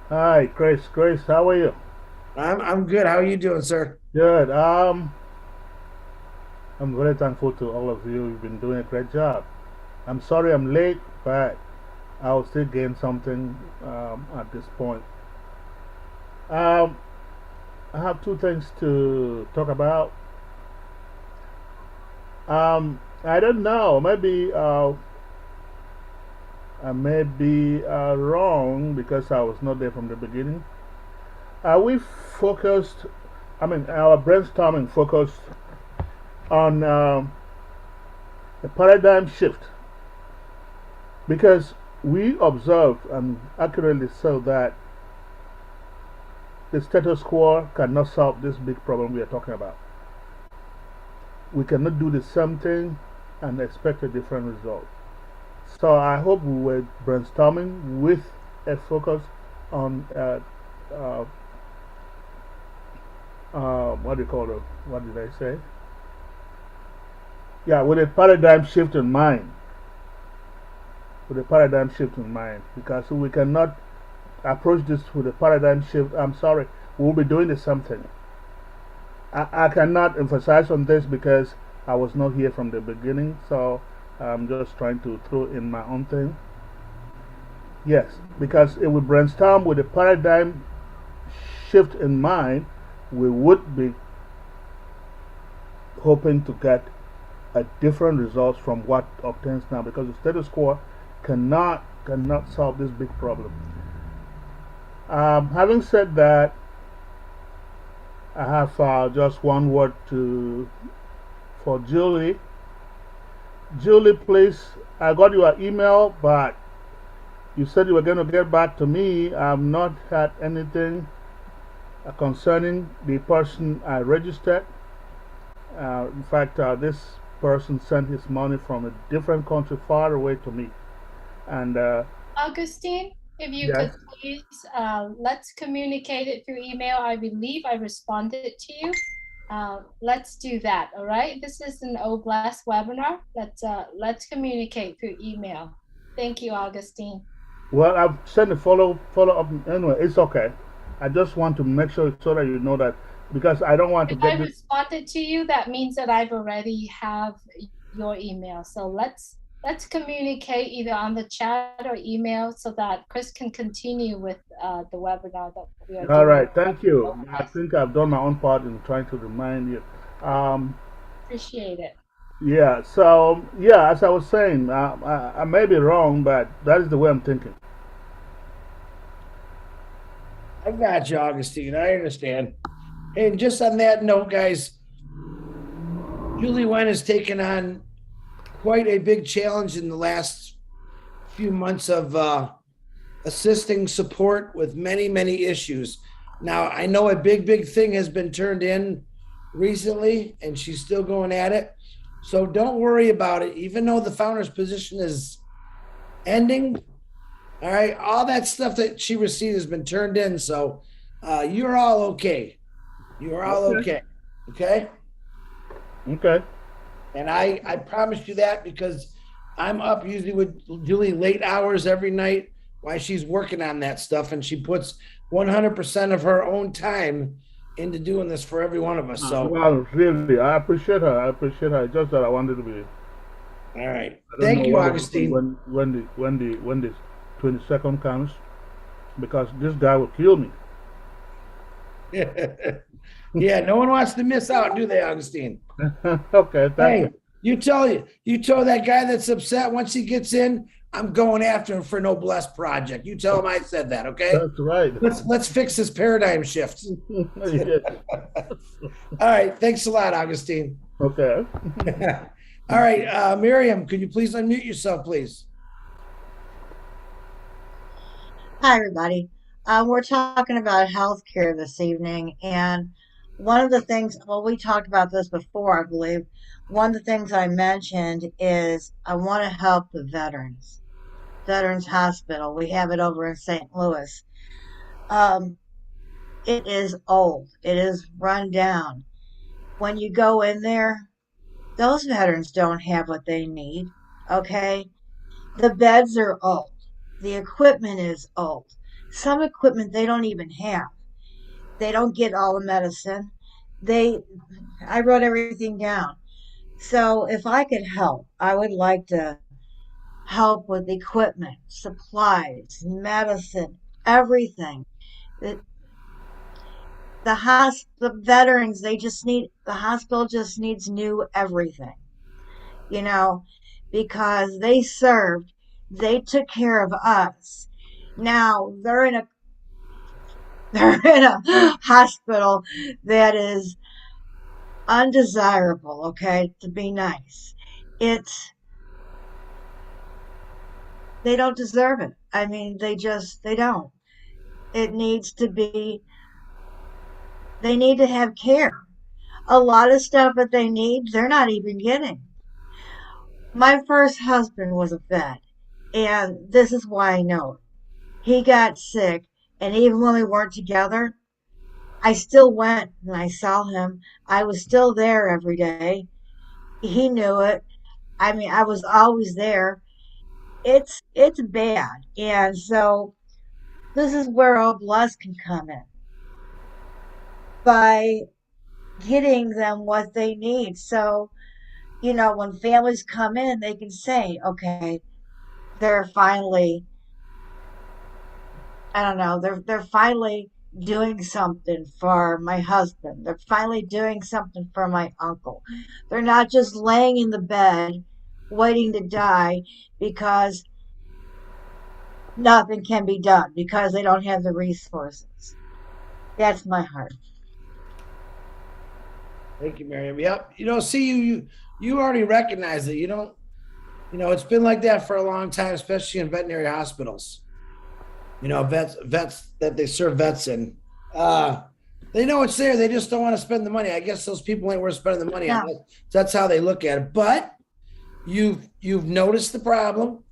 Hi, Chris. Chris, how are you? I'm good. How are you doing, sir? Good. I'm very thankful to all of you. You've been doing a great job. I'm sorry I'm late, but I'll still gain something at this point. Um, I have two things to talk about. I don't know. Maybe I may be wrong because I was not there from the beginning. We focused. I mean, our brainstorming focused on a paradigm shift because we observed and accurately saw that the status quo cannot solve this big problem we are talking about. We cannot do the same thing and expect a different result. So I hope we were brainstorming with a focus on uh, what do you call it? What did I say? Yeah, with a paradigm shift in mind. With a paradigm shift in mind, because we cannot approach this with a paradigm shift. I'm sorry, we'll be doing the same thing. I cannot emphasize on this because I was not here from the beginning, so I'm just trying to throw in my own thing. Yes, because if we brainstorm with a paradigm shift in mind, we would be hoping to get a different results from what obtains now, because the status quo cannot solve this big problem. Having said that, I have just one word for Julie. Julie, please, I got your email, but you said you were going to get back to me. I've not had anything concerning the person I registered. In fact, this person sent his money from a different country far away to me. And Augustine, if you yes, could please, let's communicate it through email. I believe I responded to you. Let's do that. All right. This is an OBLAST webinar. Let's communicate through email. Thank you, Augustine. well, I've sent a follow up. Anyway, it's okay. I just want to make sure so that you know that, because I don't want to If I get this. responded to you, that means that I've already have your email. So let's communicate either on the chat or email so that Chris can continue with the webinar that we are All doing. right, thank you. I think I've done my own part in trying to remind you. Appreciate it. Yeah, so yeah, as I was saying, I may be wrong, but that is the way I'm thinking. I got you, Augustine. I understand. And just on that note, guys, Julie Wen has taken on quite a big challenge in the last few months of assisting support with many issues. Now, I know a big thing has been turned in recently, and she's still going at it. So don't worry about it. Even though the founder's position is ending, all right, all that stuff that she received has been turned in. So you're all okay. You are all okay. Okay. Okay. And I promise you that because I'm up usually with Julie late hours every night while she's working on that stuff, and she puts 100% of her own time into doing this for every one of us. So, well, really, I appreciate her. I appreciate her. It's just that I wanted to be. all right, I don't thank know you, what will happen Augustine. when the 22nd comes, because this guy will kill me. Yeah, no one wants to miss out, do they, Augustine? Okay, thank Hey, you. you tell that guy that's upset once he gets in, I'm going after him for no blessed project. You tell him I said that, okay? That's right. Let's fix this paradigm shift. Yes. All right, thanks a lot, Augustine. Okay. All right, Miriam, could you please unmute yourself, please? Hi, everybody. We're talking about healthcare this evening, and one of the things, well, we talked about this before, I believe. One of the things I mentioned is I want to help the veterans. Veterans Hospital, we have it over in St. Louis. It is old, it is run down. When you go in there, those veterans don't have what they need. Okay. The beds are old. The equipment is old. Some equipment they don't even have. They don't get all the medicine. They, I wrote everything down. So if I could help, I would like to help with equipment, supplies, medicine, everything. The, the veterans, they just need, the hospital just needs new everything, you know, because they served, they took care of us. Now they're in a hospital that is undesirable, okay, to be nice. It's, they don't deserve it. I mean, they don't. It needs to be, they need to have care. A lot of stuff that they need, they're not even getting. My first husband was a vet, and this is why I know it. He got sick, and even when we weren't together, I still went and I saw him. I was still there every day. He knew it. I mean, I was always there. It's bad, and so this is where Oblast can come in by getting them what they need. So when families come in, they can say, okay, they're finally, I don't know, they're finally doing something for my husband. They're finally doing something for my uncle. They're not just laying in the bed waiting to die because nothing can be done because they don't have the resources. That's my heart. Thank you, Miriam. Yep. See, you already recognize it. You don't, it's been like that for a long time, especially in veterinary hospitals. Vets that they serve vets in. They know it's there. They just don't want to spend the money. I guess those people ain't worth spending the money on. That's how they look at it. But you've noticed the problem.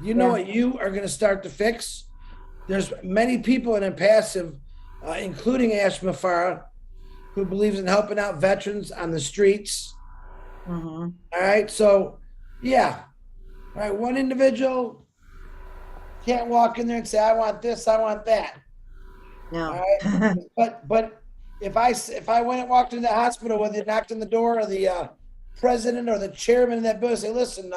You know what you are going to start to fix. There's many people in Impassive, including Ash Mafara, who believes in helping out veterans on the streets. Mm-hmm. All right. So, yeah. All right. One individual can't walk in there and say, I want this, I want that. No. All right. But if I went and walked into the hospital, whether you knocked on the door or the president or the chairman of that building, say, listen,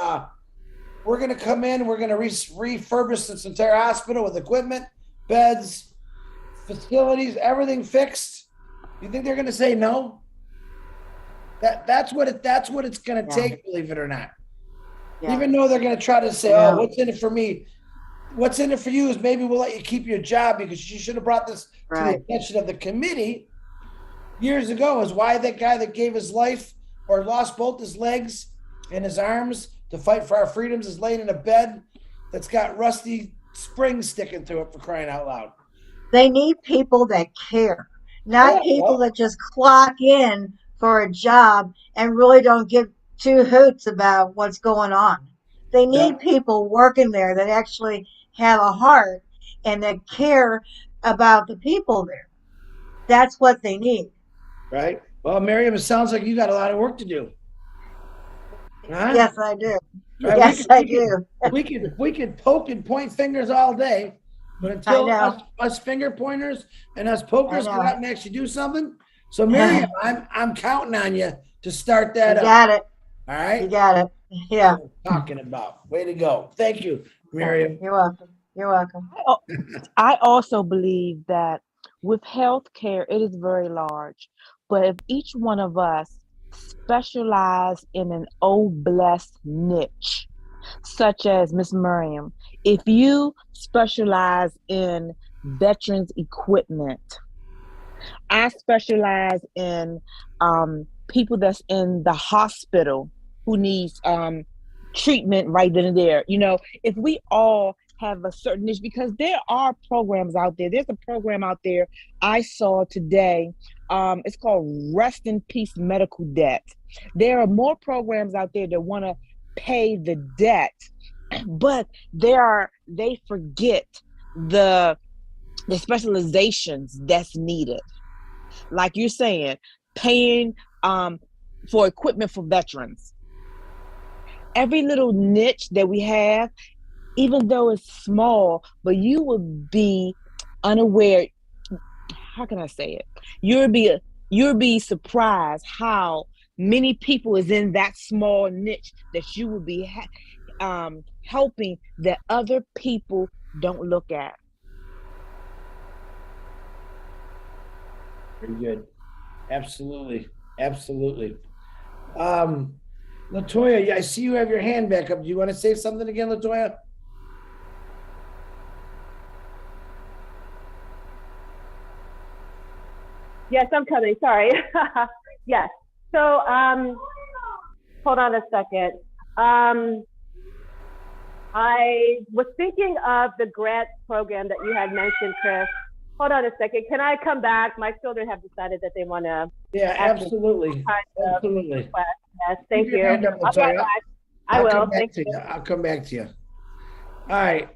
we're going to come in, we're going to refurbish this entire hospital with equipment, beds, facilities, everything fixed. You think they're going to say no? That's what it's going to take, believe it or not. Yeah. Even though they're going to try to say, oh, what's in it for me? What's in it for you is maybe we'll let you keep your job because you should have brought this to the attention of the committee years ago. Is why that guy that gave his life or lost both his legs and his arms to fight for our freedoms is laying in a bed that's got rusty springs sticking to it, for crying out loud. They need people that care, not people that just clock in for a job and really don't give two hoots about what's going on. They need people working there that actually have a heart and that care about the people there. That's what they need. Right. Well, Miriam, it sounds like you got a lot of work to do. Huh? Yes, I do. Right? Yes, I do. We could poke and point fingers all day, but until us finger pointers and us pokers go out and actually do something. So, Miriam, I'm counting on you to start that up. You got it. All right. You got it. Yeah. Talking about. Way to go. Thank you, Miriam. You're welcome. You're welcome. I also believe that with healthcare, it is very large. But if each one of us specialize in an blessed niche, such as Miss Miriam, if you specialize in veterans equipment, I specialize in people that's in the hospital who needs treatment right then and there. If we all have a certain niche, because there are programs out there. There's a program out there I saw today. It's called Rest in Peace Medical Debt. There are more programs out there that want to pay the debt, but they forget the specializations that's needed. Like you're saying, paying for equipment for veterans. every little niche that we have, even though it's small, but you will be unaware. How can I say it? You'll be surprised how many people is in that small niche that you will be helping that other people don't look at. Very good. Absolutely. Absolutely. Latoya, I see you have your hand back up. Do you want to say something again, Latoya? Yes, I'm coming. Sorry. Yes. So, hold on a second. I was thinking of the grant program that you had mentioned, Chris. Hold on a second. Can I come back? My children have decided that they want to. Yeah, absolutely. Absolutely. Yes, thank Keep your you. hand up, I'll be right Latoya. back. I will. Thank you. I'll come back to you. All right.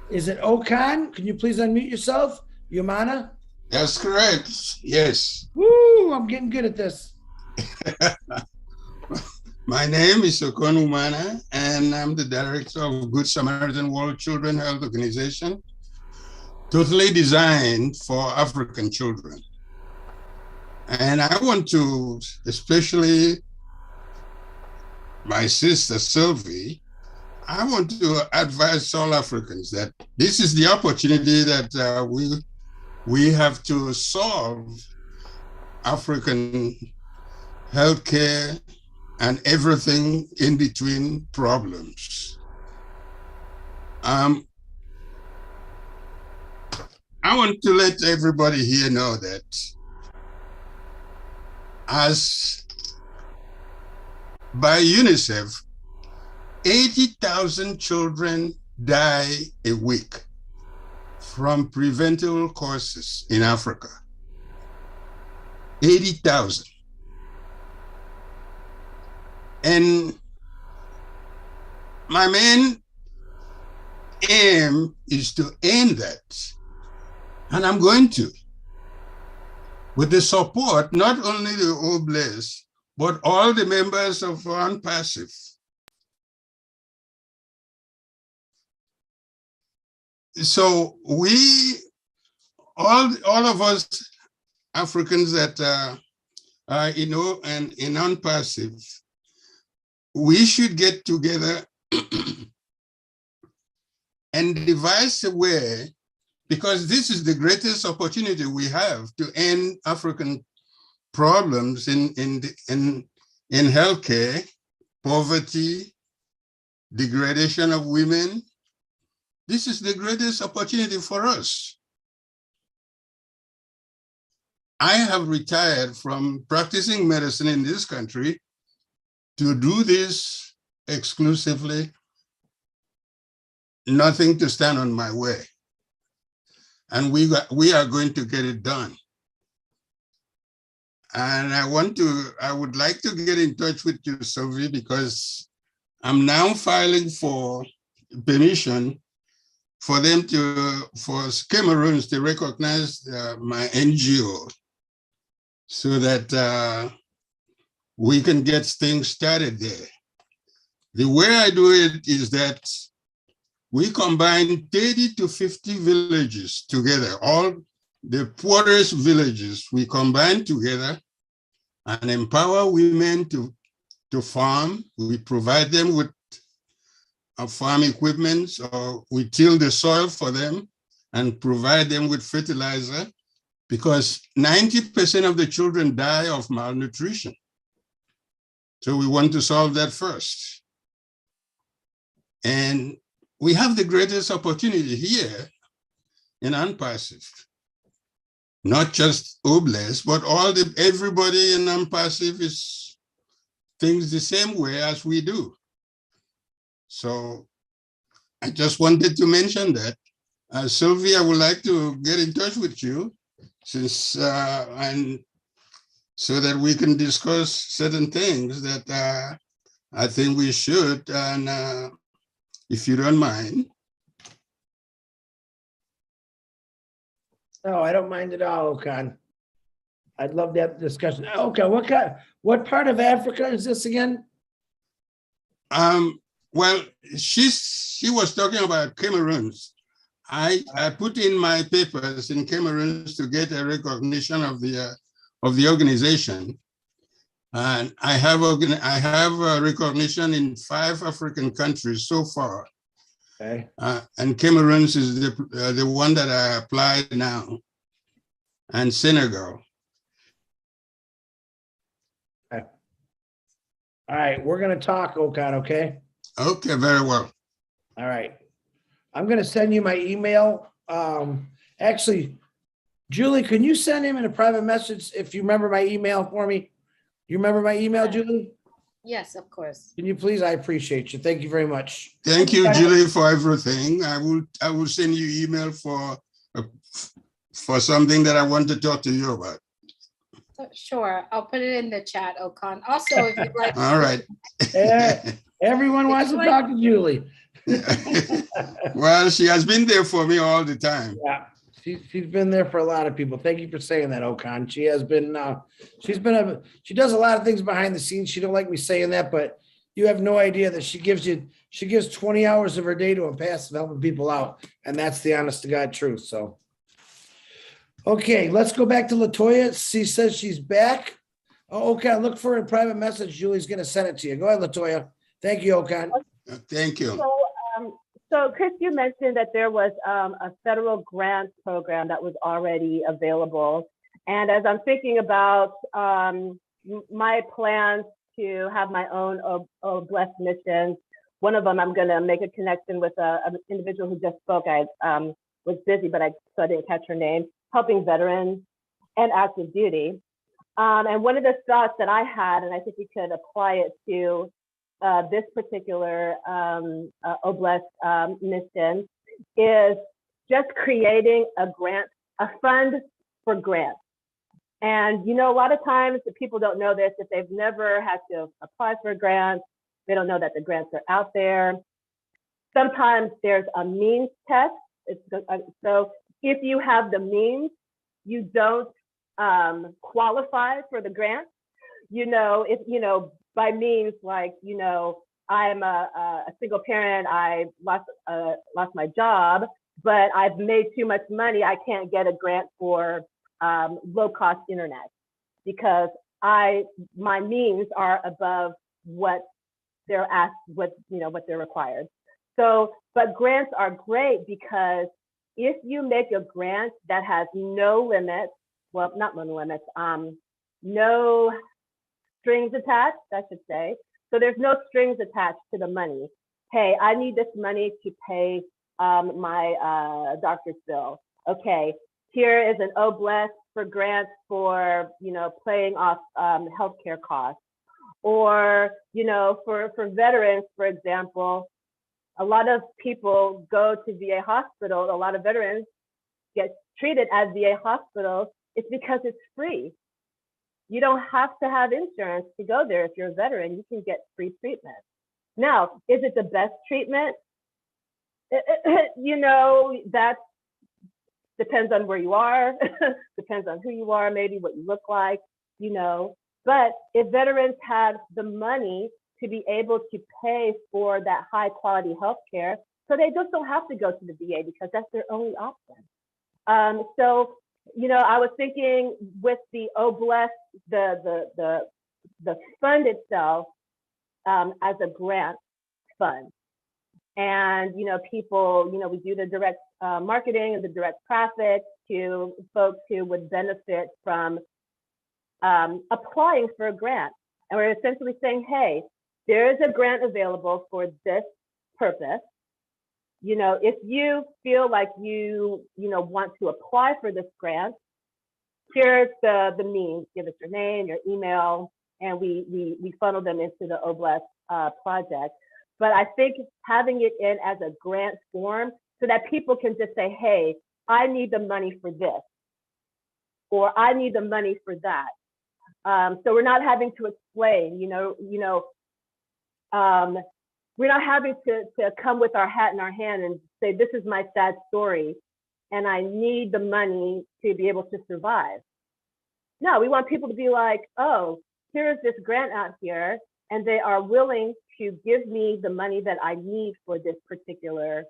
Is it Okan? Can you please unmute yourself? Yumana? That's correct. Yes. Woo, I'm getting good at this. My name is Okon Umana, and I'm the director of Good Samaritan World Children Health Organization, totally designed for African children. And I want to, especially my sister Sylvie, I want to advise all Africans that this is the opportunity that we have to solve African healthcare and everything in between problems. I want to let everybody here know that as by UNICEF, 80,000 children die a week from preventable causes in Africa. 80,000. And my main aim is to end that. And I'm going to, with the support, not only the Oblast, but all the members of Unpassive. So all of us Africans that are in Unpassive, we should get together and devise a way, because this is the greatest opportunity we have to end African problems in healthcare, poverty, degradation of women. This is the greatest opportunity for us. I have retired from practicing medicine in this country to do this exclusively, nothing to stand on my way. And we are going to get it done. And I would like to get in touch with you, Sylvie, because I'm now filing for permission for Cameroons to recognize my NGO so that we can get things started there. The way I do it is that we combine 30 to 50 villages together, all the poorest villages, we combine together and empower women to farm. We provide them with farm equipment, or we till the soil for them and provide them with fertilizer, because 90% of the children die of malnutrition. So we want to solve that first. And we have the greatest opportunity here in Unpassive. Not just Oblast, but everybody in Unpassive is thinks the same way as we do. So I just wanted to mention that. Sylvie, I would like to get in touch with you and so that we can discuss certain things that I think we should, and if you don't mind. No, I don't mind at all, Okan. I'd love to have the discussion. Okay, what part of Africa is this again? Well, she was talking about Cameroons. I put in my papers in Cameroons to get a recognition of the organization, and I have a recognition in 5 African countries so far. Okay. And Cameroons is the one that I applied now, and Senegal. Okay. All right, we're gonna talk, Okan, okay? Okay, very well. All right. I'm gonna send you my email. Actually, Julie, can you send him in a private message if you remember my email for me? You remember my email, Julie? Yes, of course. Can you please? I appreciate you. Thank you very much. Thank you, Julie, for everything. I will send you email for something that I want to talk to you about. Sure, I'll put it in the chat, Okan. Also, if you'd like. All right. Yeah, everyone wants to talk to Julie. Well, she has been there for me all the time. Yeah, she's been there for a lot of people. Thank you for saying that, Okan. She has been. She does a lot of things behind the scenes. She don't like me saying that, but you have no idea that she gives 20 hours of her day to a passive helping people out, and that's the honest to God truth. So. Okay, let's go back to Latoya. She says she's back. Oh, Okan, look for a private message. Julie's going to send it to you. Go ahead, Latoya. Thank you, Okan. Thank you. So Chris, you mentioned that there was a federal grant program that was already available. And as I'm thinking about my plans to have my own Blessed missions, one of them, I'm going to make a connection with an individual who just spoke. I was busy, so I didn't catch her name. Helping veterans and active duty. And one of the thoughts that I had, and I think we could apply it to this particular Oblast mission, is just creating a fund for grants. And, you know, a lot of times the people don't know this, if they've never had to apply for grants, they don't know that the grants are out there. Sometimes there's a means test. So if you have the means, you don't qualify for the grant. You know, if, you know, by means, like, you know, I'm a single parent, I lost my job, but I've made too much money, I can't get a grant for low-cost internet because my means are above what they're asked, what they're required. So, but grants are great because if you make a grant that has no limits, well, not no limits, no strings attached, I should say. So there's no strings attached to the money. Hey, I need this money to pay my doctor's bill. Okay, here is an Oblast for grants for, you know, paying off healthcare costs. Or, you know, for veterans, for example, a lot of people go to VA hospital. A lot of veterans get treated at VA hospitals. It's because it's free. You don't have to have insurance to go there. If you're a veteran, you can get free treatment. Now, is it the best treatment? You know, that depends on where you are, depends on who you are, maybe what you look like, you know. But if veterans had the money to be able to pay for that high quality healthcare, so they just don't have to go to the VA because that's their only option. So, you know, I was thinking with the Oblast, the fund itself as a grant fund. And, you know, people, you know, we do the direct marketing and the direct traffic to folks who would benefit from applying for a grant. And we're essentially saying, hey, there is a grant available for this purpose. You know, if you feel like you want to apply for this grant, here's the means. Give us your name, your email, and we funnel them into the Oblast project. But I think having it in as a grant form so that people can just say, hey, I need the money for this, or I need the money for that. So we're not having to explain, we're not having to come with our hat in our hand and say, this is my sad story, and I need the money to be able to survive. No, we want people to be like, oh, here is this grant out here. and they are willing to give me the money that I need for this particular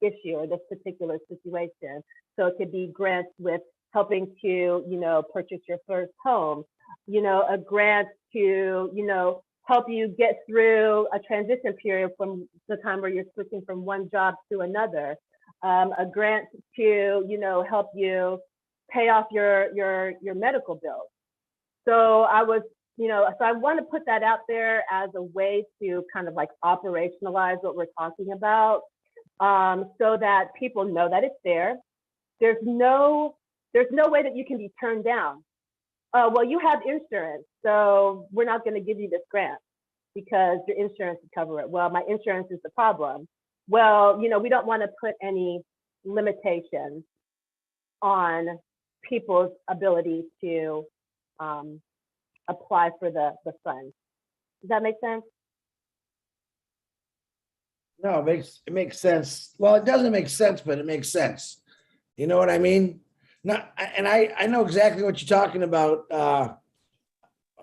issue or this particular situation. So it could be grants with helping to, purchase your first home, a grant to, help you get through a transition period from the time where you're switching from one job to another, a grant to, help you pay off your medical bills. So I was, so I want to put that out there as a way to kind of like operationalize what we're talking about, so that people know that it's there. There's no way that you can be turned down. Well, you have insurance, so we're not going to give you this grant because your insurance will cover it. Well, my insurance is the problem. Well, we don't want to put any limitations on people's ability to apply for the funds. Does that make sense? No, it makes sense. Well, it doesn't make sense, but it makes sense. You know what I mean? I know exactly what you're talking about.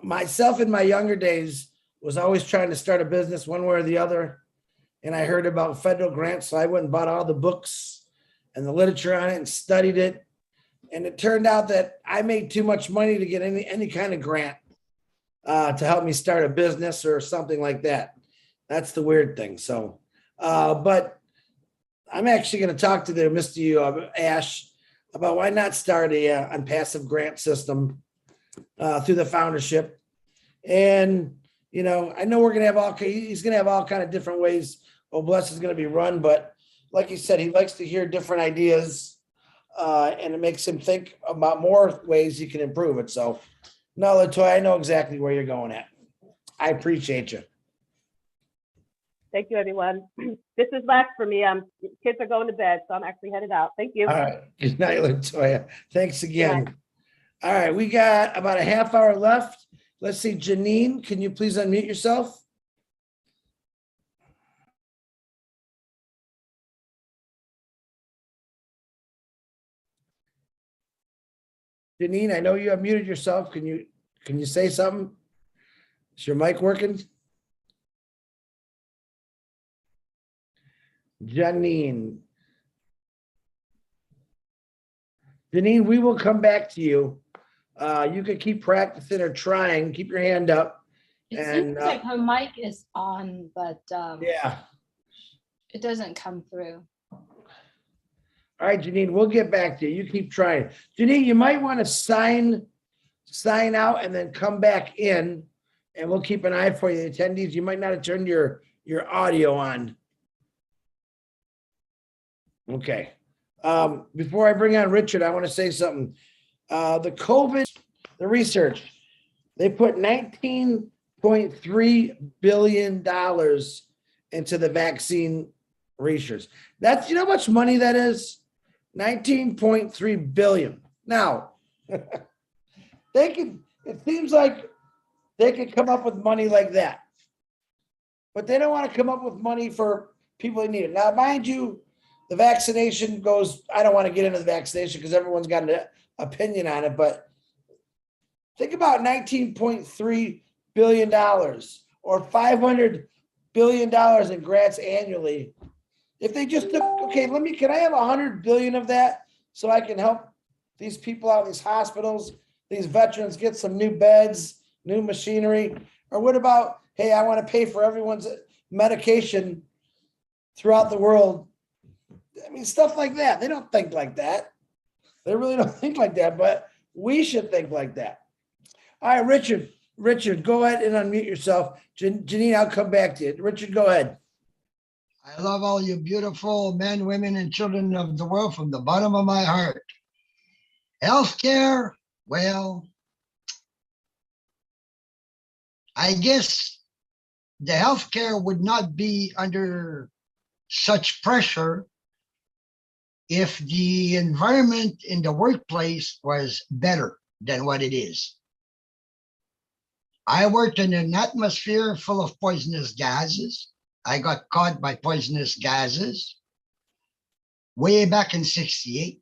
Myself in my younger days was always trying to start a business one way or the other. And I heard about federal grants. So I went and bought all the books and the literature on it and studied it. And it turned out that I made too much money to get any kind of grant to help me start a business or something like that. That's the weird thing. So, but I'm actually going to talk to the Mr. Ash about why not start a passive grant system through the foundership. And, I know we're going to have he's going to have all kind of different ways Obless is going to be run, but like you said, he likes to hear different ideas and it makes him think about more ways he can improve it. So no, LaToya, I know exactly where you're going at. I appreciate you. Thank you, everyone. This is last for me. Kids are going to bed, so I'm actually headed out. Thank you. All right. Good night, LaToya. Thanks again. All right. We got about a half hour left. Let's see. Janine, can you please unmute yourself? Janine, I know you have muted yourself. Can you say something? Is your mic working? Janine, we will come back to you. You can keep practicing or trying. Keep your hand up. It seems like her mic is on, but yeah, it doesn't come through. All right, Janine, we'll get back to you. You keep trying. Janine, you might want to sign out and then come back in, and we'll keep an eye for you. Attendees, you might not have turned your audio on. Okay. Before I bring on Richard, I want to say something. The COVID, the research, they put $19.3 billion into the vaccine research. That's, how much money that is? $19.3 billion. Now, it seems like they could come up with money like that, but they don't want to come up with money for people who need it. Now, mind you, the vaccination goes, I don't want to get into the vaccination because everyone's got an opinion on it, but think about $19.3 billion or $500 billion in grants annually. If they just took, okay, can I have 100 billion of that so I can help these people out in these hospitals, these veterans get some new beds, new machinery? Or what about, hey, I want to pay for everyone's medication throughout the world? I mean, stuff like that. They don't think like that. They really don't think like that, but we should think like that. All right, Richard, go ahead and unmute yourself. Janine, I'll come back to you. Richard, go ahead. I love all you beautiful men, women, and children of the world from the bottom of my heart. Healthcare, well, I guess the healthcare would not be under such pressure if the environment in the workplace was better than what it is. I worked in an atmosphere full of poisonous gases. I got caught by poisonous gases way back in '68.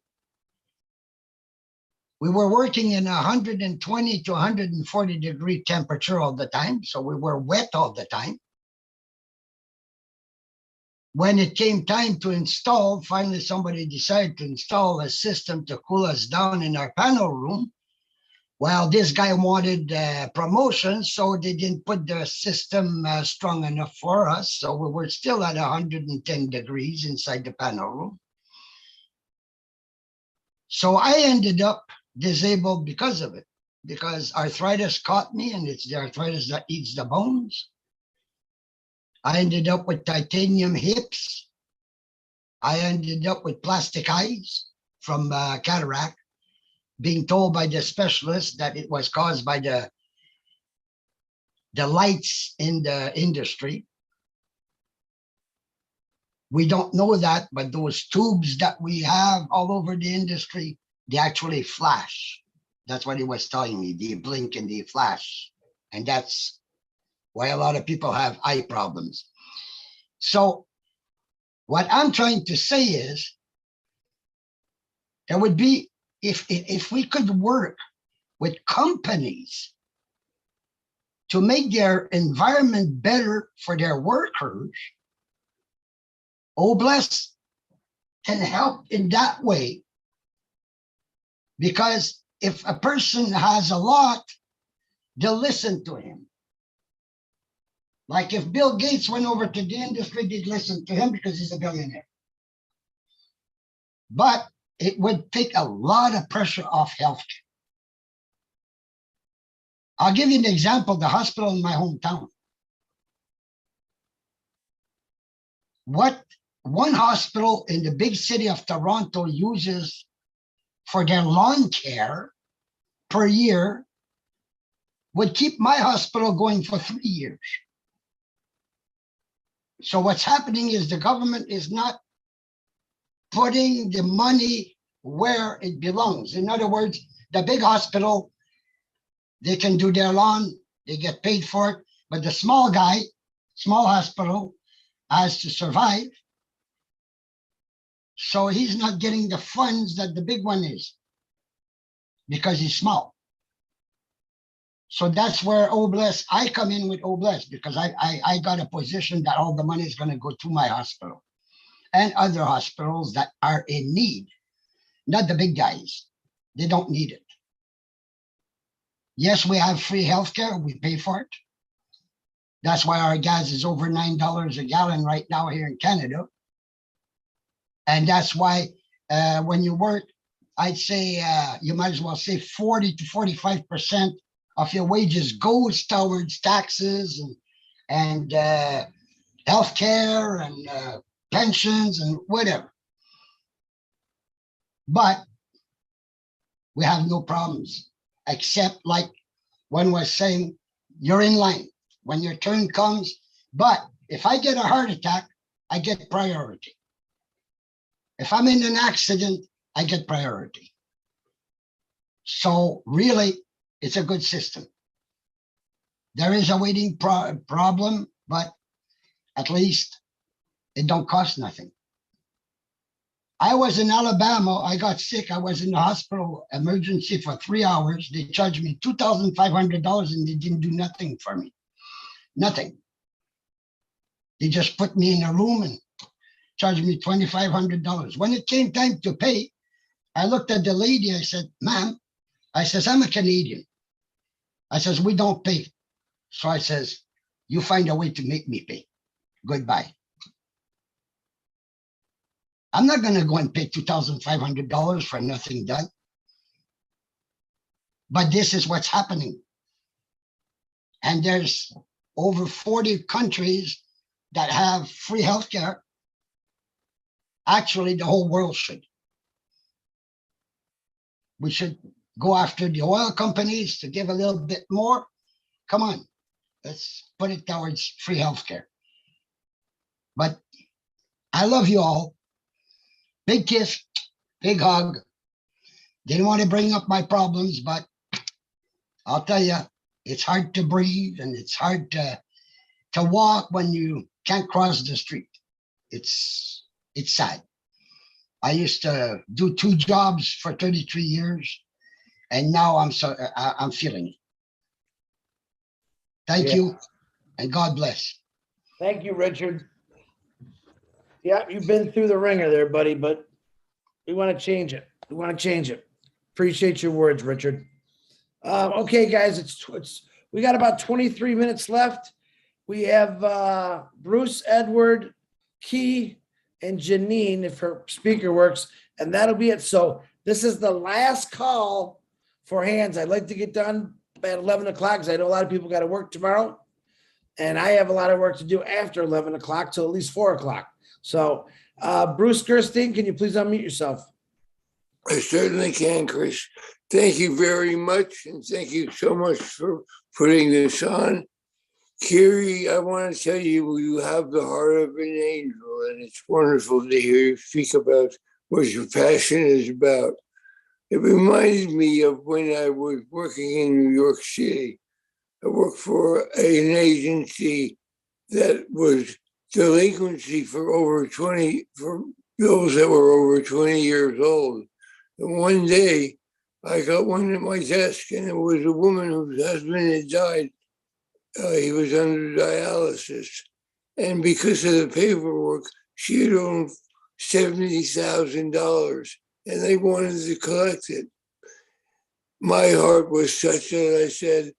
We were working in 120 to 140 degree temperature all the time, so we were wet all the time. When it came time to install, finally somebody decided to install a system to cool us down in our panel room. Well, this guy wanted promotion, so they didn't put the system strong enough for us. So we were still at 110 degrees inside the panel room. So I ended up disabled because of it, because arthritis caught me, and it's the arthritis that eats the bones. I ended up with titanium hips. I ended up with plastic eyes from cataract, being told by the specialist that it was caused by the lights in the industry. We don't know that, but those tubes that we have all over the industry, they actually flash. That's what he was telling me. They blink and they flash. And that's why a lot of people have eye problems. So what I'm trying to say is, there would be, if we could work with companies to make their environment better for their workers, Oblast can help in that way. Because if a person has a lot, they'll listen to him. Like if Bill Gates went over to the industry, they'd listen to him because he's a billionaire. But it would take a lot of pressure off healthcare. I'll give you an example, the hospital in my hometown. What one hospital in the big city of Toronto uses for their lawn care per year would keep my hospital going for 3 years. So what's happening is the government is not putting the money where it belongs. In other words, the big hospital, they can do their lawn, they get paid for it, but the small guy, small hospital, has to survive. So he's not getting the funds that the big one is because he's small. So that's where Oblast, I come in with Oblast because I got a position that all the money is going to go to my hospital and other hospitals that are in need, not the big guys. They don't need it. Yes, we have free healthcare. We pay for it. That's why our gas is over $9 a gallon right now here in Canada. And that's why when you work, I'd say you might as well say 40 to 45% of your wages goes towards taxes and healthcare and pensions and whatever. But we have no problems, except like one was saying, you're in line when your turn comes. But if I get a heart attack, I get priority. If I'm in an accident, I get priority. So really, it's a good system. There is a waiting problem, but at least it don't cost nothing. I was in Alabama. I got sick. I was in the hospital emergency for 3 hours. They charged me $2,500 and they didn't do nothing for me. Nothing. They just put me in a room and charged me $2,500. When it came time to pay, I looked at the lady. I said, ma'am, I says, I'm a Canadian. I says, we don't pay. So I says, you find a way to make me pay. Goodbye. I'm not going to go and pay $2,500 for nothing done. But this is what's happening. And there's over 40 countries that have free healthcare. Actually, the whole world should. We should go after the oil companies to give a little bit more. Come on, let's put it towards free healthcare. But I love you all. Big kiss, big hug. Didn't want to bring up my problems, but I'll tell you, it's hard to breathe and it's hard to walk when you can't cross the street. It's sad. I used to do 2 jobs for 33 years. and now I'm feeling it. Thank Yeah. you, and God bless. Thank you, Richard. Yeah, you've been through the ringer there, buddy, but we want to change it. We want to change it. Appreciate your words, Richard. Okay, guys, we got about 23 minutes left. We have Bruce, Edward, Key, and Janine, if her speaker works, and that'll be it. So this is the last call for hands. I'd like to get done at 11 o'clock because I know a lot of people got to work tomorrow. And I have a lot of work to do after 11 o'clock till at least 4 o'clock. So Bruce Gerstein, can you please unmute yourself? I certainly can, Chris. Thank you very much. And thank you so much for putting this on. Kiri, I want to tell you, you have the heart of an angel, and it's wonderful to hear you speak about what your passion is about. It reminded me of when I was working in New York City. I worked for an agency that was delinquency for bills that were over 20 years old. And one day I got one at my desk, and it was a woman whose husband had died. He was under dialysis. And because of the paperwork, she had owed $70,000, and they wanted to collect it. My heart was such that I said,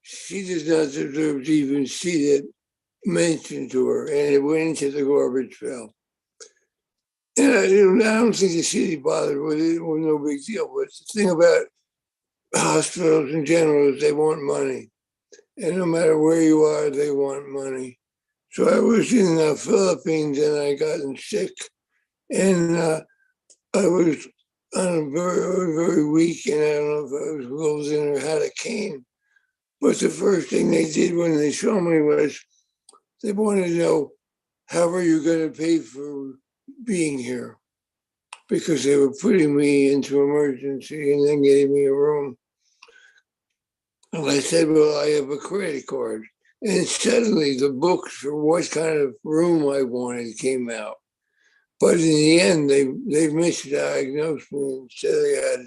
she does not deserve to even see that mentioned to her, and it went into the garbage pail. And I don't think the city bothered with it. It was no big deal. But the thing about hospitals in general is they want money. And no matter where you are, they want money. So I was in the Philippines and I gotten sick. And I was on a very, very weak, and I don't know if I was wheeled or had a cane. But the first thing they did when they saw me was they wanted to know, how are you going to pay for being here? Because they were putting me into emergency and then getting me a room. And I said, well, I have a credit card. And suddenly the books for what kind of room I wanted came out. But in the end, they misdiagnosed me and said I had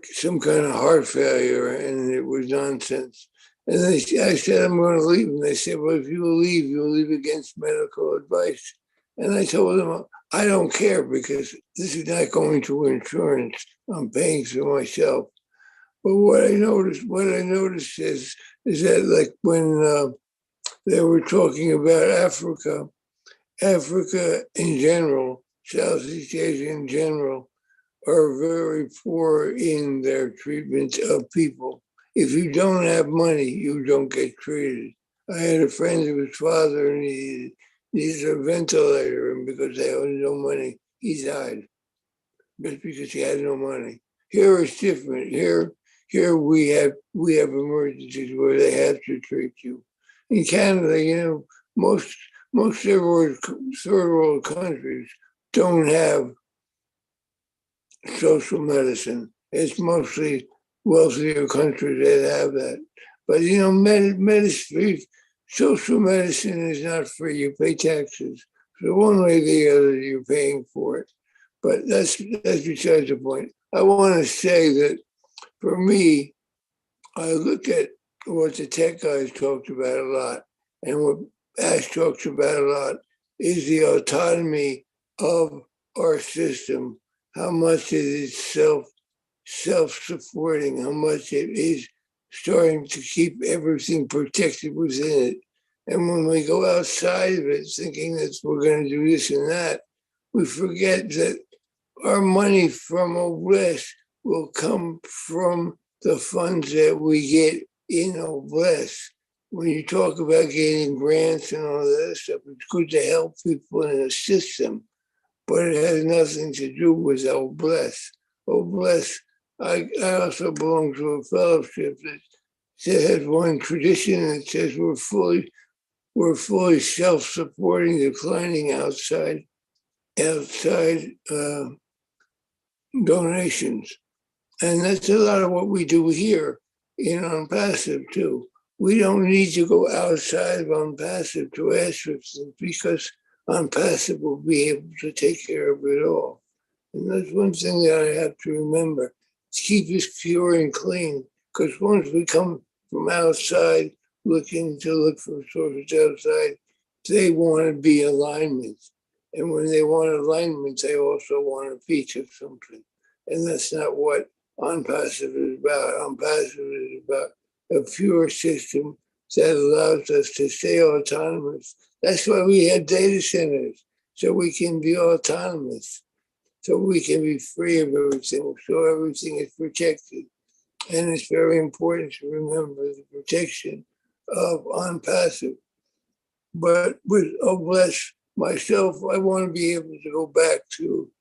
some kind of heart failure, and it was nonsense. And I said, I'm going to leave. And they said, well, if you leave, you'll leave against medical advice. And I told them, I don't care, because this is not going to insurance. I'm paying for myself. But what I noticed is that, like, when they were talking about Africa in general, Southeast Asia in general, are very poor in their treatment of people. If you don't have money, you don't get treated. I had a friend of his father, and he needed a ventilator, and because they had no money, he died. Just because he had no money. Here it's different. Here we have emergencies where they have to treat you. In Canada, most third world countries don't have social medicine. It's mostly wealthier countries that have that. But medicine, social medicine is not free. You pay taxes. So one way or the other, you're paying for it. But that's besides the point. I want to say that for me, I look at what the tech guys talked about a lot, and what Ash talks about a lot, is the autonomy of our system, how much it is self-supporting, how much it is starting to keep everything protected within it. And when we go outside of it thinking that we're going to do this and that, we forget that our money from OBLESS will come from the funds that we get in OBLESS. When you talk about getting grants and all that stuff, it's good to help people in a system, but it has nothing to do with OBLESS. OBLESS, I also belong to a fellowship that has one tradition that says we're fully self-supporting, declining outside donations. And that's a lot of what we do here in OnPassive too. We don't need to go outside of OnPassive to ask for things, because OnPassive will be able to take care of it all. And that's one thing that I have to remember. keep us pure and clean. Because once we come from outside looking to look for sources outside, they want to be alignments. And when they want alignments, they also want a piece of something. And that's not what on-passive is about. On-passive is about a pure system that allows us to stay autonomous. That's why we have data centers, so we can be autonomous, so we can be free of everything, so everything is protected. And it's very important to remember the protection of on-passive. But with bless myself, I want to be able to go back to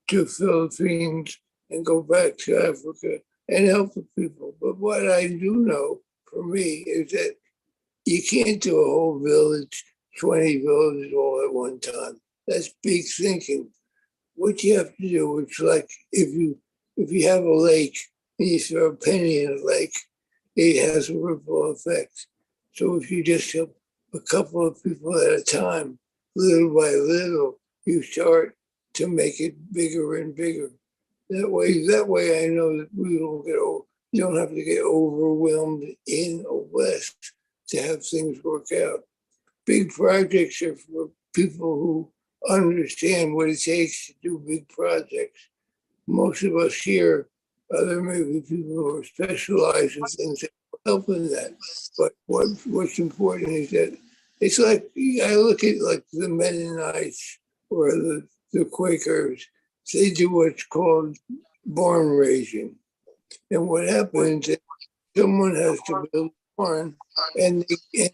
Philippines and go back to Africa and help the people. But what I do know for me is that you can't do a whole village, 20 villages all at one time. That's big thinking. What you have to do, it's like if you have a lake and you throw a penny in a lake, it has a ripple effect. So if you just help a couple of people at a time, little by little, you start to make it bigger and bigger. That way I know that we don't you don't have to get overwhelmed in or west to have things work out. Big projects are for people who understand what it takes to do big projects. Most of us here, there may be people who are specialized in things that help in that. But what's important is that it's like, I look at like the Mennonites or the Quakers, they do what's called barn raising. And what happens is someone has to build a barn and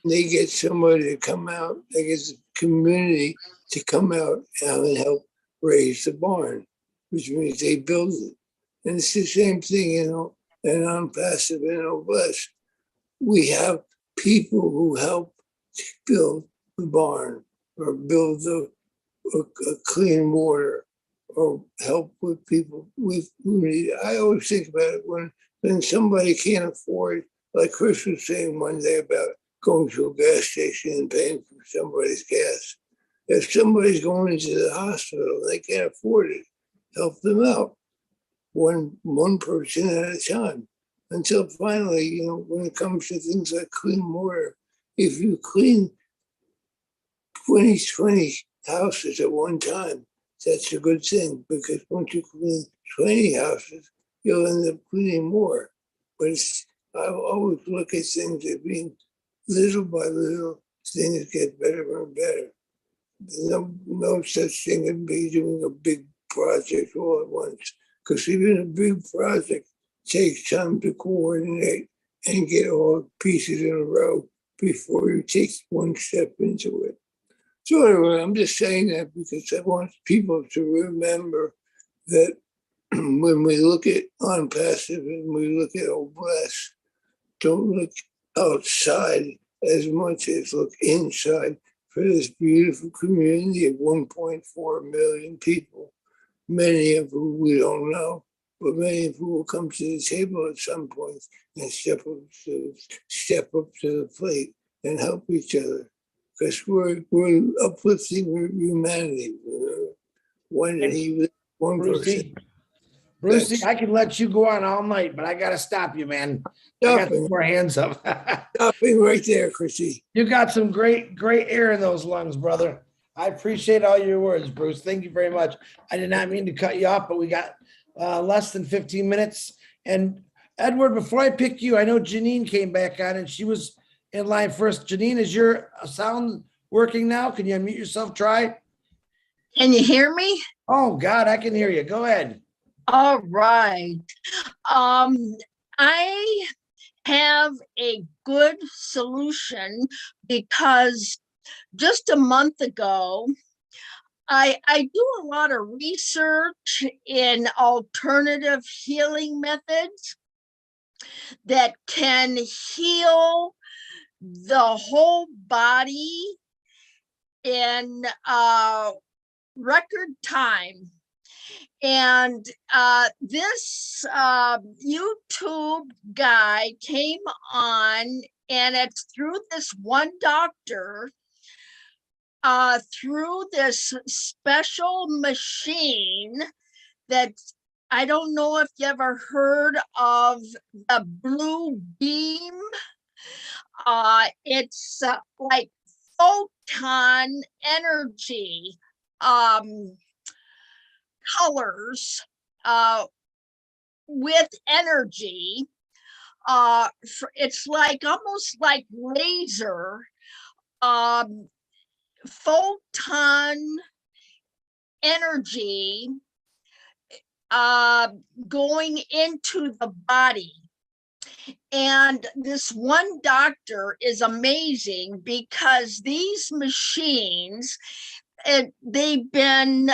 they get somebody to come out, they get the community to come out and help raise the barn, which means they build it. And it's the same thing, and on passive and on blessed. We have people who help build the barn or build a clean water or help with people with who need it. I always think about it when somebody can't afford, like Chris was saying one day about going to a gas station and paying for somebody's gas. If somebody's going into the hospital, they can't afford it, help them out, one person at a time. Until finally, when it comes to things like clean water, if you clean 20 houses at one time, that's a good thing, because once you clean 20 houses, you'll end up cleaning more. But I always look at things as being little by little, things get better and better. There's no such thing as be doing a big project all at once, because even a big project takes time to coordinate and get all pieces in a row before you take one step into it. So anyway, I'm just saying that because I want people to remember that when we look at on-passive and we look at blessed, don't look outside as much as look inside for this beautiful community of 1.4 million people, many of whom we don't know, but many of whom will come to the table at some point and step up to the plate and help each other. Because we're uplifting humanity. One Brucey, person. Brucey, I can let you go on all night, but I got to stop you, man. I got some more hands up. Stopping right there, Chrissy. You got some great air in those lungs, brother. I appreciate all your words, Bruce. Thank you very much. I did not mean to cut you off, but we got less than 15 minutes. And Edward, before I pick you, I know Janine came back on and she was in line first. Janine, is your sound working now? Can you unmute yourself? Try. Can you hear me? Oh God, I can hear you. Go ahead. All right. I have a good solution because just a month ago, I do a lot of research in alternative healing methods that can heal the whole body in record time. And this YouTube guy came on, and it's through this one doctor, through this special machine that I don't know if you ever heard of the blue beam. It's like photon energy colors with energy. It's like almost like laser photon energy going into the body. And this one doctor is amazing because these machines, they've been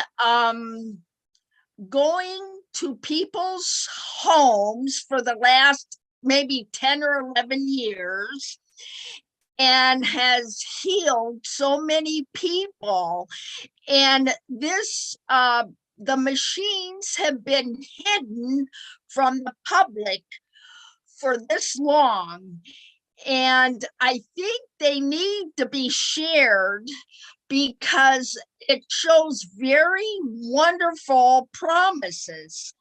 going to people's homes for the last maybe 10 or 11 years and has healed so many people. And this, the machines have been hidden from the public for this long. And I think they need to be shared because it shows very wonderful promises.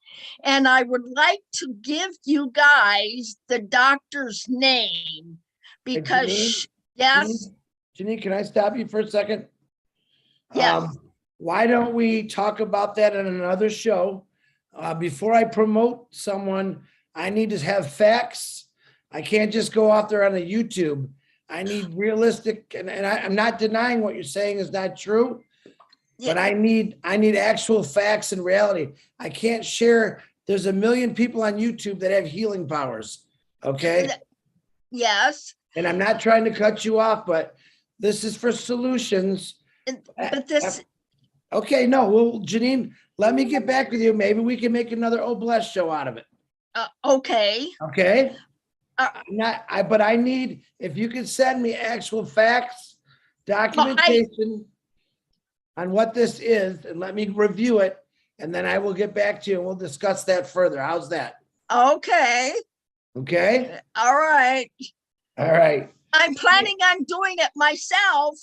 And I would like to give you guys the doctor's name because, yes. Janine, can I stop you for a second? Yes. Why don't we talk about that in another show? Before I promote someone, I need to have facts. I can't just go out there on a YouTube. I need realistic, and I'm not denying what you're saying is not true, but I need actual facts and reality. I can't share. There's a million people on YouTube that have healing powers. Okay. Yes. And I'm not trying to cut you off, but this is for solutions. But this. Okay, no, well, Janine, let me get back with you. Maybe we can make another Oh Bless show out of it. Okay. Okay. But I need, if you could send me actual facts, documentation on what this is, and let me review it, and then I will get back to you and we'll discuss that further. How's that? Okay. Okay. All right. All right. I'm planning on doing it myself.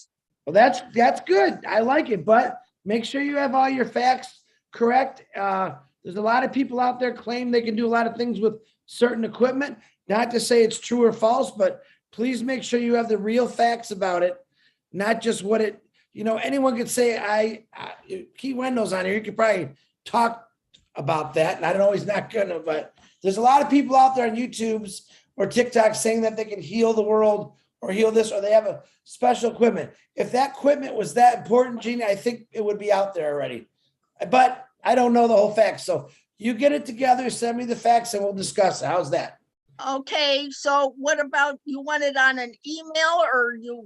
Well, that's good. I like it, but make sure you have all your facts correct. There's a lot of people out there claim they can do a lot of things with certain equipment. Not to say it's true or false, but please make sure you have the real facts about it, not just what it, anyone could say, Key Wendell's on here. You could probably talk about that. And I don't know, he's not gonna, but there's a lot of people out there on YouTube's or TikTok saying that they can heal the world or heal this, or they have a special equipment. If that equipment was that important, Gene, I think it would be out there already, but I don't know the whole facts. So you get it together, send me the facts and we'll discuss it. How's that? Okay, so what about, you want it on an email or you,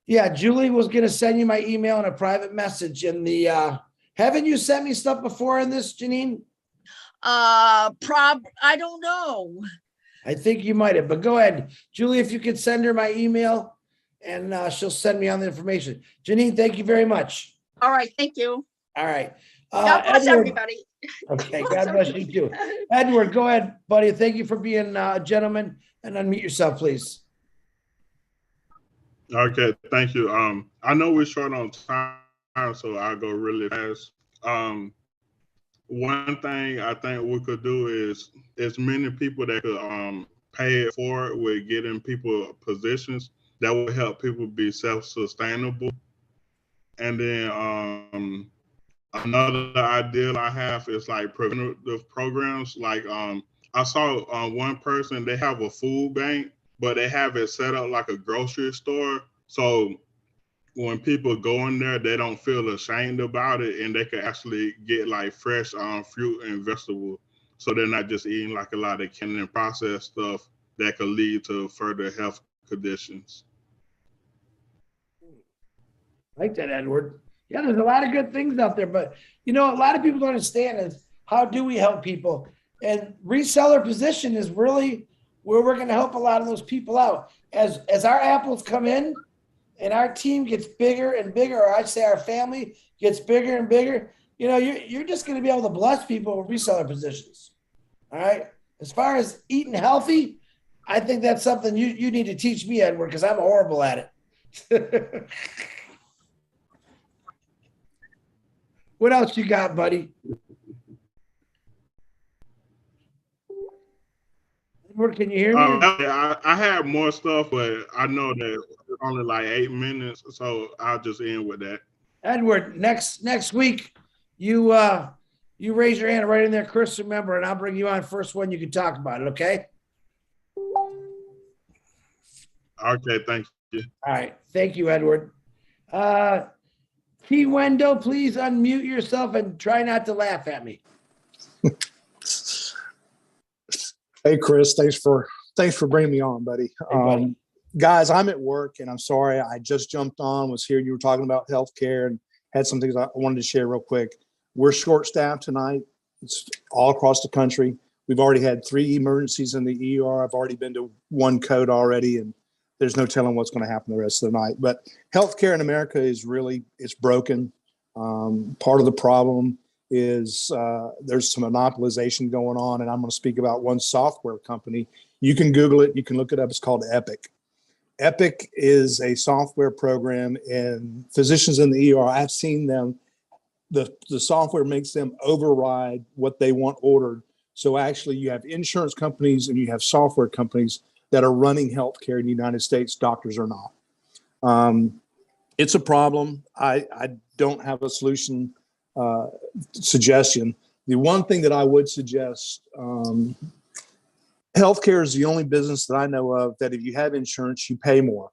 Yeah, Julie was gonna send you my email and a private message in the, haven't you sent me stuff before in this, Janine? I don't know. I think you might have, but go ahead. Julie, if you could send her my email and she'll send me on the information. Janine, thank you very much. All right, thank you. All right. God bless Edward, everybody. okay, God bless you too. Edward, go ahead, buddy. Thank you for being a gentleman, and unmute yourself, please. Okay, thank you. I know we're short on time, so I'll go really fast. One thing I think we could do is as many people that could pay it forward with getting people positions that will help people be self-sustainable. And then another ideal I have is like preventative programs. Like I saw one person, they have a food bank, but they have it set up like a grocery store. So when people go in there, they don't feel ashamed about it, and they can actually get like fresh fruit and vegetables. So they're not just eating like a lot of canned and processed stuff that could lead to further health conditions. Like that, Edward. Yeah, there's a lot of good things out there, but a lot of people don't understand is how do we help people? And reseller position is really where we're going to help a lot of those people out. As our apples come in and our team gets bigger and bigger, or I'd say our family gets bigger and bigger, you're just going to be able to bless people with reseller positions. All right. As far as eating healthy, I think that's something you need to teach me, Edward, because I'm horrible at it. What else you got, buddy? Edward, can you hear me? I have more stuff, but I know that it's only like 8 minutes, so I'll just end with that. Edward, next week, you raise your hand right in there, Chris, remember, and I'll bring you on first one. You can talk about it, okay? Okay, thank you. All right. Thank you, Edward. T. Wendell, please unmute yourself and try not to laugh at me. Hey, Chris, thanks for bringing me on, buddy. Hey, guys, I'm at work and I'm sorry. I just jumped on, was here. You were talking about healthcare and had some things I wanted to share real quick. We're short-staffed tonight. It's all across the country. We've already had 3 emergencies in the ER. I've already been to 1 code already, and there's no telling what's going to happen the rest of the night. But healthcare in America is it's broken. Part of the problem is there's some monopolization going on, and I'm going to speak about one software company. You can Google it. You can look it up. It's called Epic. Epic is a software program, and physicians in the ER, I've seen them. The software makes them override what they want ordered. So actually, you have insurance companies and you have software companies that are running healthcare in the United States. Doctors are not. It's a problem. I don't have a solution suggestion. The one thing that I would suggest, healthcare is the only business that I know of that if you have insurance, you pay more.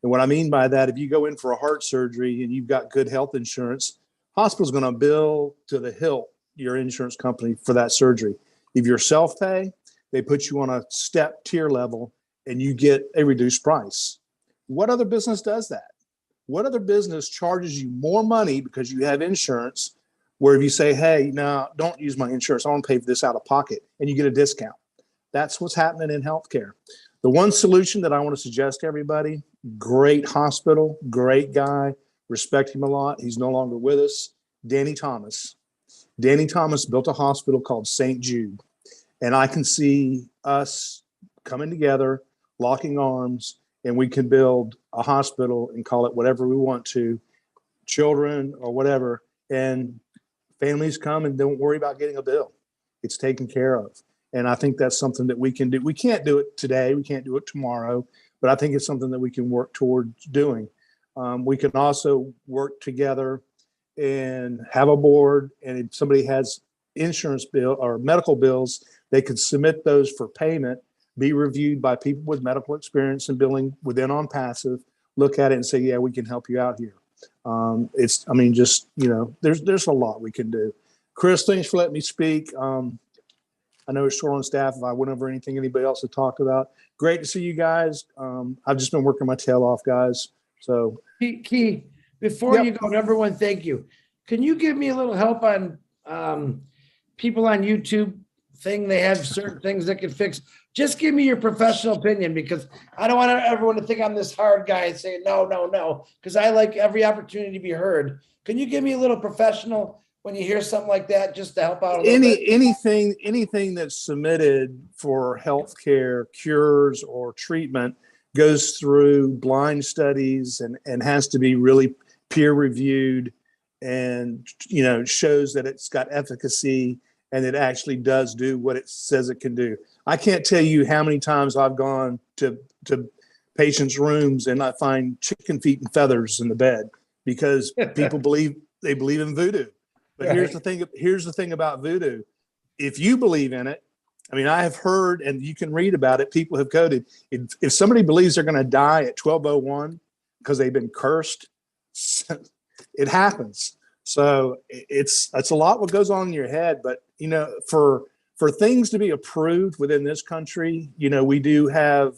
And what I mean by that, if you go in for a heart surgery and you've got good health insurance, hospital's going to bill to the hilt your insurance company for that surgery. If you're self-pay, they put you on a step tier level and you get a reduced price. What other business does that? What other business charges you more money because you have insurance, where if you say, hey, no, don't use my insurance, I want to pay for this out of pocket, and you get a discount? That's what's happening in healthcare. The one solution that I want to suggest to everybody, great hospital, great guy, respect him a lot. He's no longer with us. Danny Thomas. Danny Thomas built a hospital called St. Jude. And I can see us coming together, locking arms, and we can build a hospital and call it whatever we want to, children or whatever. And families come and don't worry about getting a bill. It's taken care of. And I think that's something that we can do. We can't do it today. We can't do it tomorrow. But I think it's something that we can work towards doing. We can also work together and have a board. And if somebody has insurance bill or medical bills, they could submit those for payment, be reviewed by people with medical experience and billing within On Passive, look at it and say, yeah, we can help you out here. There's a lot we can do. Chris, thanks for letting me speak. I know it's short on staff. If I went over anything anybody else had talked about, great to see you guys. I've just been working my tail off, guys. So Key, before you go, number one, thank you. Can you give me a little help on people on YouTube thing? They have certain things that can fix. Just give me your professional opinion, because I don't want everyone to think I'm this hard guy and say, no, because I like every opportunity to be heard. Can you give me a little professional when you hear something like that, just to help out a little bit? Anything that's submitted for healthcare cures or treatment goes through blind studies and has to be really peer reviewed, and shows that it's got efficacy and it actually does do what it says it can do. I can't tell you how many times I've gone to patients' rooms and I find chicken feet and feathers in the bed because people believe in voodoo. But here's the thing about voodoo. If you believe in it, I mean, I have heard, and you can read about it, people have coded, if somebody believes they're going to die at 12:01 because they've been cursed, it happens. So it's a lot what goes on in your head. But, for things to be approved within this country, we do have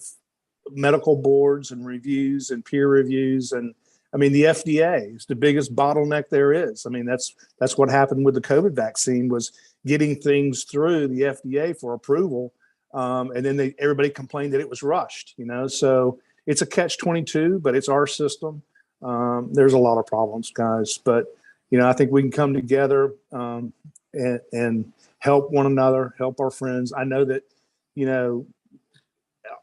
medical boards and reviews and peer reviews. And I mean, the FDA is the biggest bottleneck there is. I mean, that's what happened with the COVID vaccine, was getting things through the FDA for approval. And then everybody complained that it was rushed, so it's a catch-22, but it's our system. There's a lot of problems, guys, but I think we can come together and help one another, help our friends. I know that,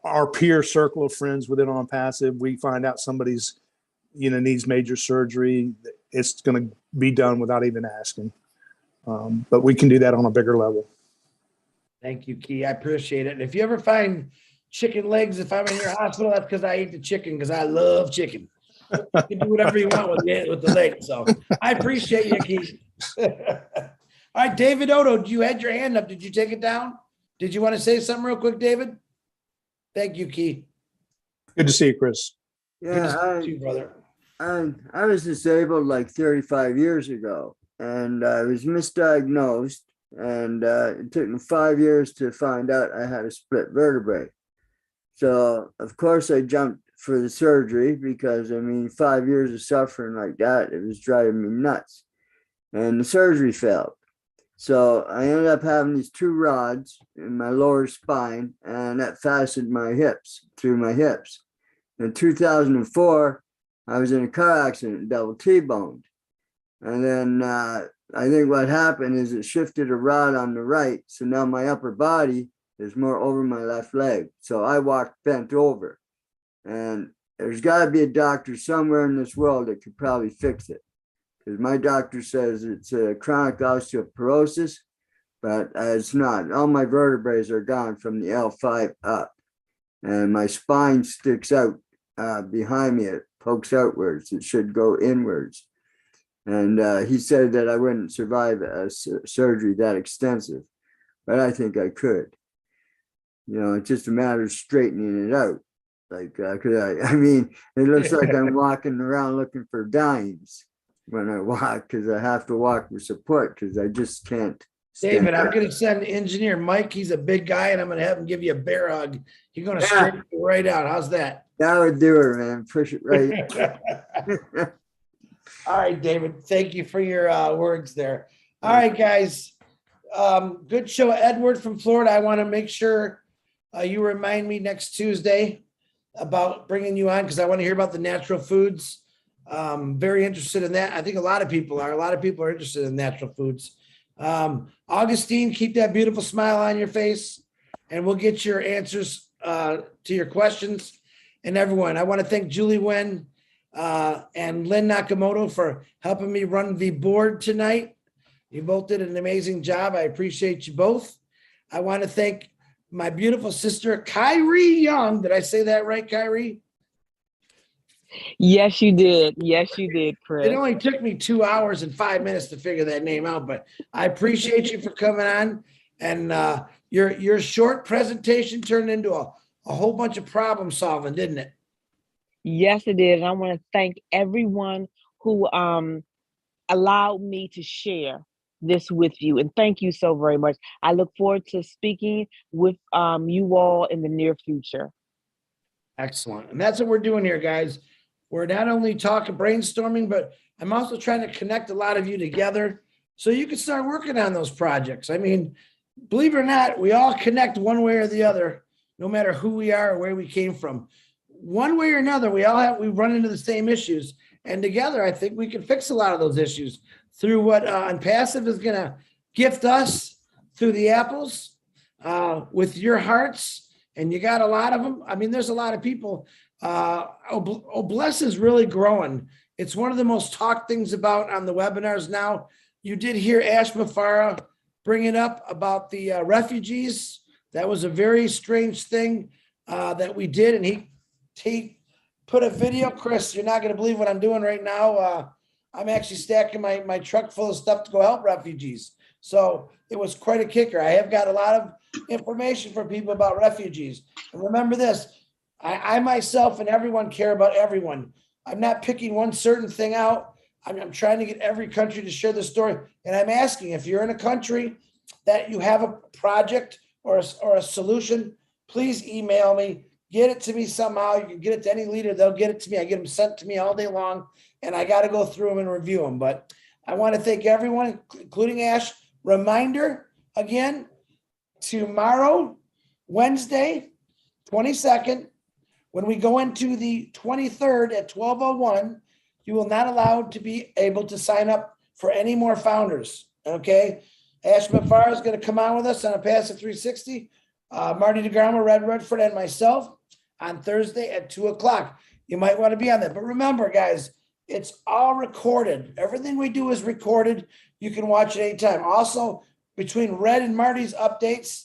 our peer circle of friends within On Passive, we find out somebody's, needs major surgery, it's going to be done without even asking. But we can do that on a bigger level. Thank you, Key. I appreciate it. And if you ever find chicken legs, if I'm in your hospital, that's because I eat the chicken because I love chicken. You can do whatever you want with the legs. So I appreciate you, Key. All right, David Odo, you had your hand up. Did you take it down? Did you want to say something real quick, David? Thank you, Key. Good to see you, Chris. Yeah, you, brother. I was disabled like 35 years ago, and I was misdiagnosed, and it took me 5 years to find out I had a split vertebrae. So, of course, I jumped for the surgery because, I mean, 5 years of suffering like that, it was driving me nuts. And the surgery failed. So I ended up having these 2 rods in my lower spine, and that fastened my hips through my hips. In 2004, I was in a car accident and double T-boned. And then I think what happened is it shifted a rod on the right. So now my upper body is more over my left leg. So I walk bent over. And there's got to be a doctor somewhere in this world that could probably fix it. Because my doctor says it's a chronic osteoporosis, but it's not. All my vertebrae are gone from the L5 up. And my spine sticks out behind me. It pokes outwards. It should go inwards. And he said that I wouldn't survive a surgery that extensive, but I think I could. You know, it's just a matter of straightening it out. Like, cause I mean, it looks like I'm walking around looking for dimes when I walk, because I have to walk with support because I just can't. David, I'm going to send engineer Mike. He's a big guy, and I'm going to have him give you a bear hug. He's going to straighten you right out. How's that? That would do it, man. Push it right. All right, David. Thank you for your words there. All right, guys. Good show. Edward from Florida. I want to make sure you remind me next Tuesday about bringing you on, because I want to hear about the natural foods. Very interested in that. I think a lot of people are. A lot of people are interested in natural foods. Augustine, keep that beautiful smile on your face, and we'll get your answers to your questions. And everyone, I want to thank Julie Wen and Lynn Nakamoto for helping me run the board tonight. You both did an amazing job. I appreciate you both. I want to thank my beautiful sister, Kyrie Young. Did I say that right, Kyrie? Yes, you did. Yes, you did, Chris. It only took me 2 hours and 5 minutes to figure that name out, but I appreciate you for coming on. And your short presentation turned into a whole bunch of problem solving, didn't it? Yes, it did. And I want to thank everyone who allowed me to share this with you. And thank you so very much. I look forward to speaking with you all in the near future. Excellent. And that's what we're doing here, guys. We're not only talking brainstorming, but I'm also trying to connect a lot of you together so you can start working on those projects. I mean, believe it or not, we all connect one way or the other, no matter who we are or where we came from. One way or another, we run into the same issues. And together, I think we can fix a lot of those issues through what Unpassive is going to gift us through the apples with your hearts. And you got a lot of them. I mean, there's a lot of people. Bless is really growing. It's one of the most talked things about on the webinars now. You did hear Ash Mafara bring it up about the refugees. That was a very strange thing that we did. And he put a video. Chris, you're not going to believe what I'm doing right now. I'm actually stacking my truck full of stuff to go help refugees. So it was quite a kicker. I have got a lot of information for people about refugees. And remember this, I myself and everyone care about everyone. I'm not picking one certain thing out. I'm trying to get every country to share the story. And I'm asking, if you're in a country that you have a project or a solution, please email me. Get it to me somehow. You can get it to any leader. They'll get it to me. I get them sent to me all day long, and I got to go through them and review them. But I want to thank everyone, including Ash. Reminder again, tomorrow, Wednesday, 22nd, when we go into the 23rd at 12:01, you will not allowed to be able to sign up for any more founders. Okay. Ash Mafara is going to come on with us on a Passive 360. Marty DeGarmo, Red Redford, and myself on Thursday at 2:00. You might want to be on that. But remember, guys, it's all recorded. Everything we do is recorded. You can watch it anytime. Also, between Red and Marty's updates,